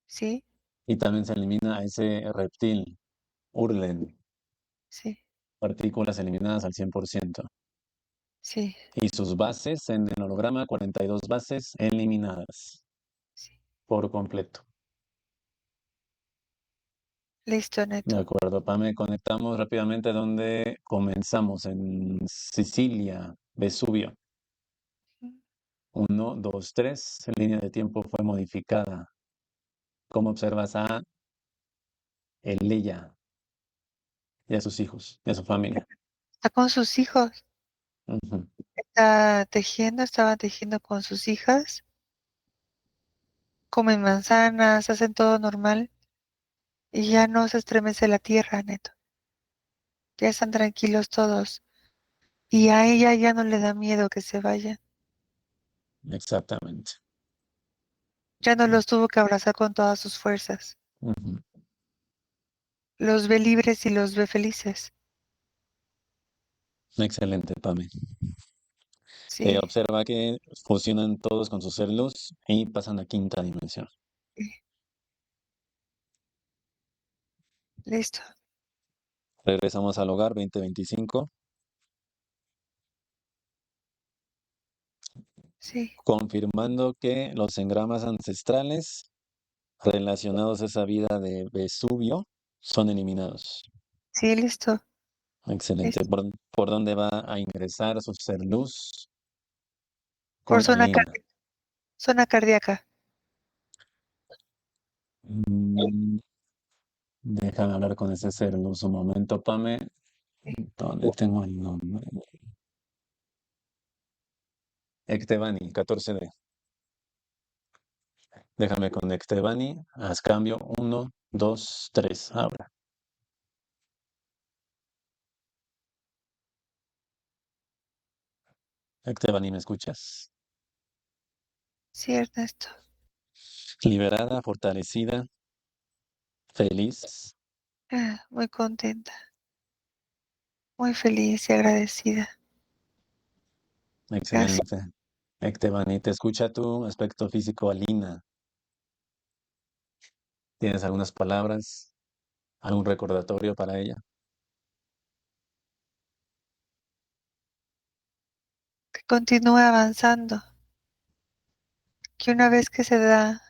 Sí, y también se elimina a ese reptil, Urlen, sí, partículas eliminadas al 100%. sí, Y sus bases en el holograma, 42 bases eliminadas sí. por completo. Listo, De Neto. acuerdo, Pame, conectamos rápidamente donde comenzamos, en Sicilia, Vesubio. 1, 2, 3. Línea de tiempo fue modificada. ¿Cómo observas a Eleya y a sus hijos y a su familia? Está con sus hijos. Ujú. Estaba tejiendo con sus hijas. Comen manzanas, hacen todo normal. Y ya no se estremece la tierra, Neto. Ya están tranquilos todos. Y a ella ya no le da miedo que se vayan. Exactamente. Ya no los tuvo que abrazar con todas sus fuerzas. Ujú. Los ve libres y los ve felices. Excelente, Pame. Sí, Observa que fusionan todos con su ser luz y pasan a quinta dimensión. sí, listo. Regresamos al hogar 2025, Sí, confirmando que los engramas ancestrales relacionados a esa vida de Vesubio son eliminados. sí, listo. Excelente. Listo. ¿Por dónde va a ingresar su ser luz Por con Alina? zona cardíaca. Mm, Déjame hablar con ese ser luz un momento, Pame. Sí, ¿Dónde tengo el nombre? Ectebani, 14D. Déjame con Ectebani. Haz cambio. 1, 2, 3. Abra. Ectebani, ¿me escuchas? sí, Ernesto. Liberada, fortalecida, feliz. Muy contenta, muy feliz y agradecida. Gracias. Excelente. Ectebani, te escucha tu aspecto físico, Alina. ¿Tienes algunas palabras, algún recordatorio para ella? Que continúe avanzando. Que una vez que se da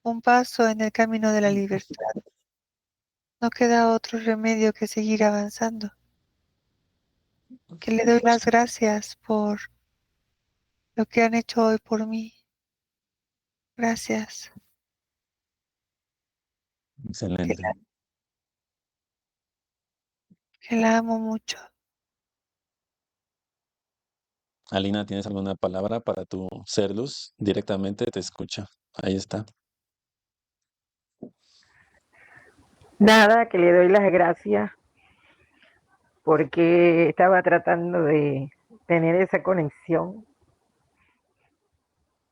un paso en el camino de la libertad, no queda otro remedio que seguir avanzando. Que le doy las gracias por lo que han hecho hoy por mí. Gracias. Que Excelente. la, que la amo mucho. Alina, ¿tienes alguna palabra para tu ser luz? Directamente te escucha. Ahí está. Nada, que le doy las gracias porque estaba tratando de tener esa conexión.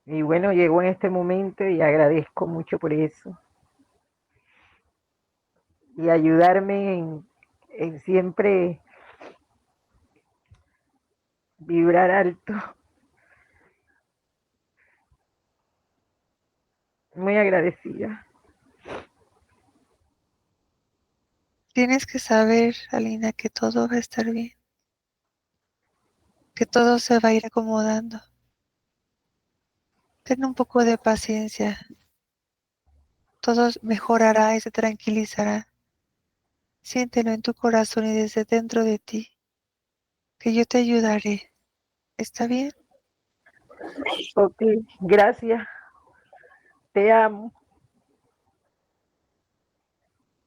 Y bueno, llegó en este momento y agradezco mucho por eso. Y ayudarme en siempre vibrar alto. Muy agradecida. Tienes que saber, Alina, que todo va a estar bien. Que todo se va a ir acomodando. Ten un poco de paciencia. Todo mejorará y se tranquilizará. Siéntelo en tu corazón y desde dentro de ti, que yo te ayudaré. ¿Está bien? Ok, gracias. Te amo.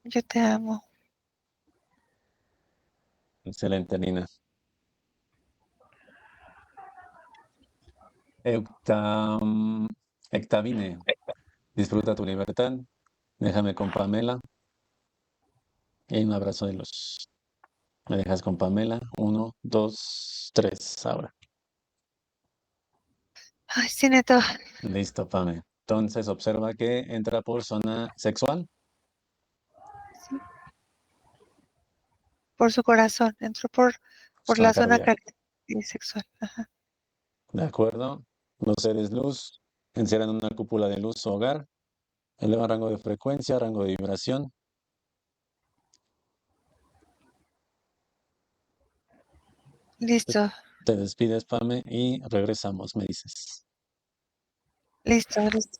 Yo te amo. Excelente, Alina. Euctam... Ectavine, disfruta tu libertad. Déjame con Pamela. Y un abrazo de los. Me dejas con Pamela. 1, 2, 3. Ahora. Ay, sí, Neto. Listo, Pame. Entonces observa que entra por zona sexual. Sí, por su corazón. Entró por Zona la zona cardíaca. cardíaca y sexual. Ajá. ¿De acuerdo? Los seres luz. Encierran una cúpula de luz su hogar, eleva rango de frecuencia, rango de vibración. Listo, Te despides, Pame, y regresamos, me dices. listo, listo.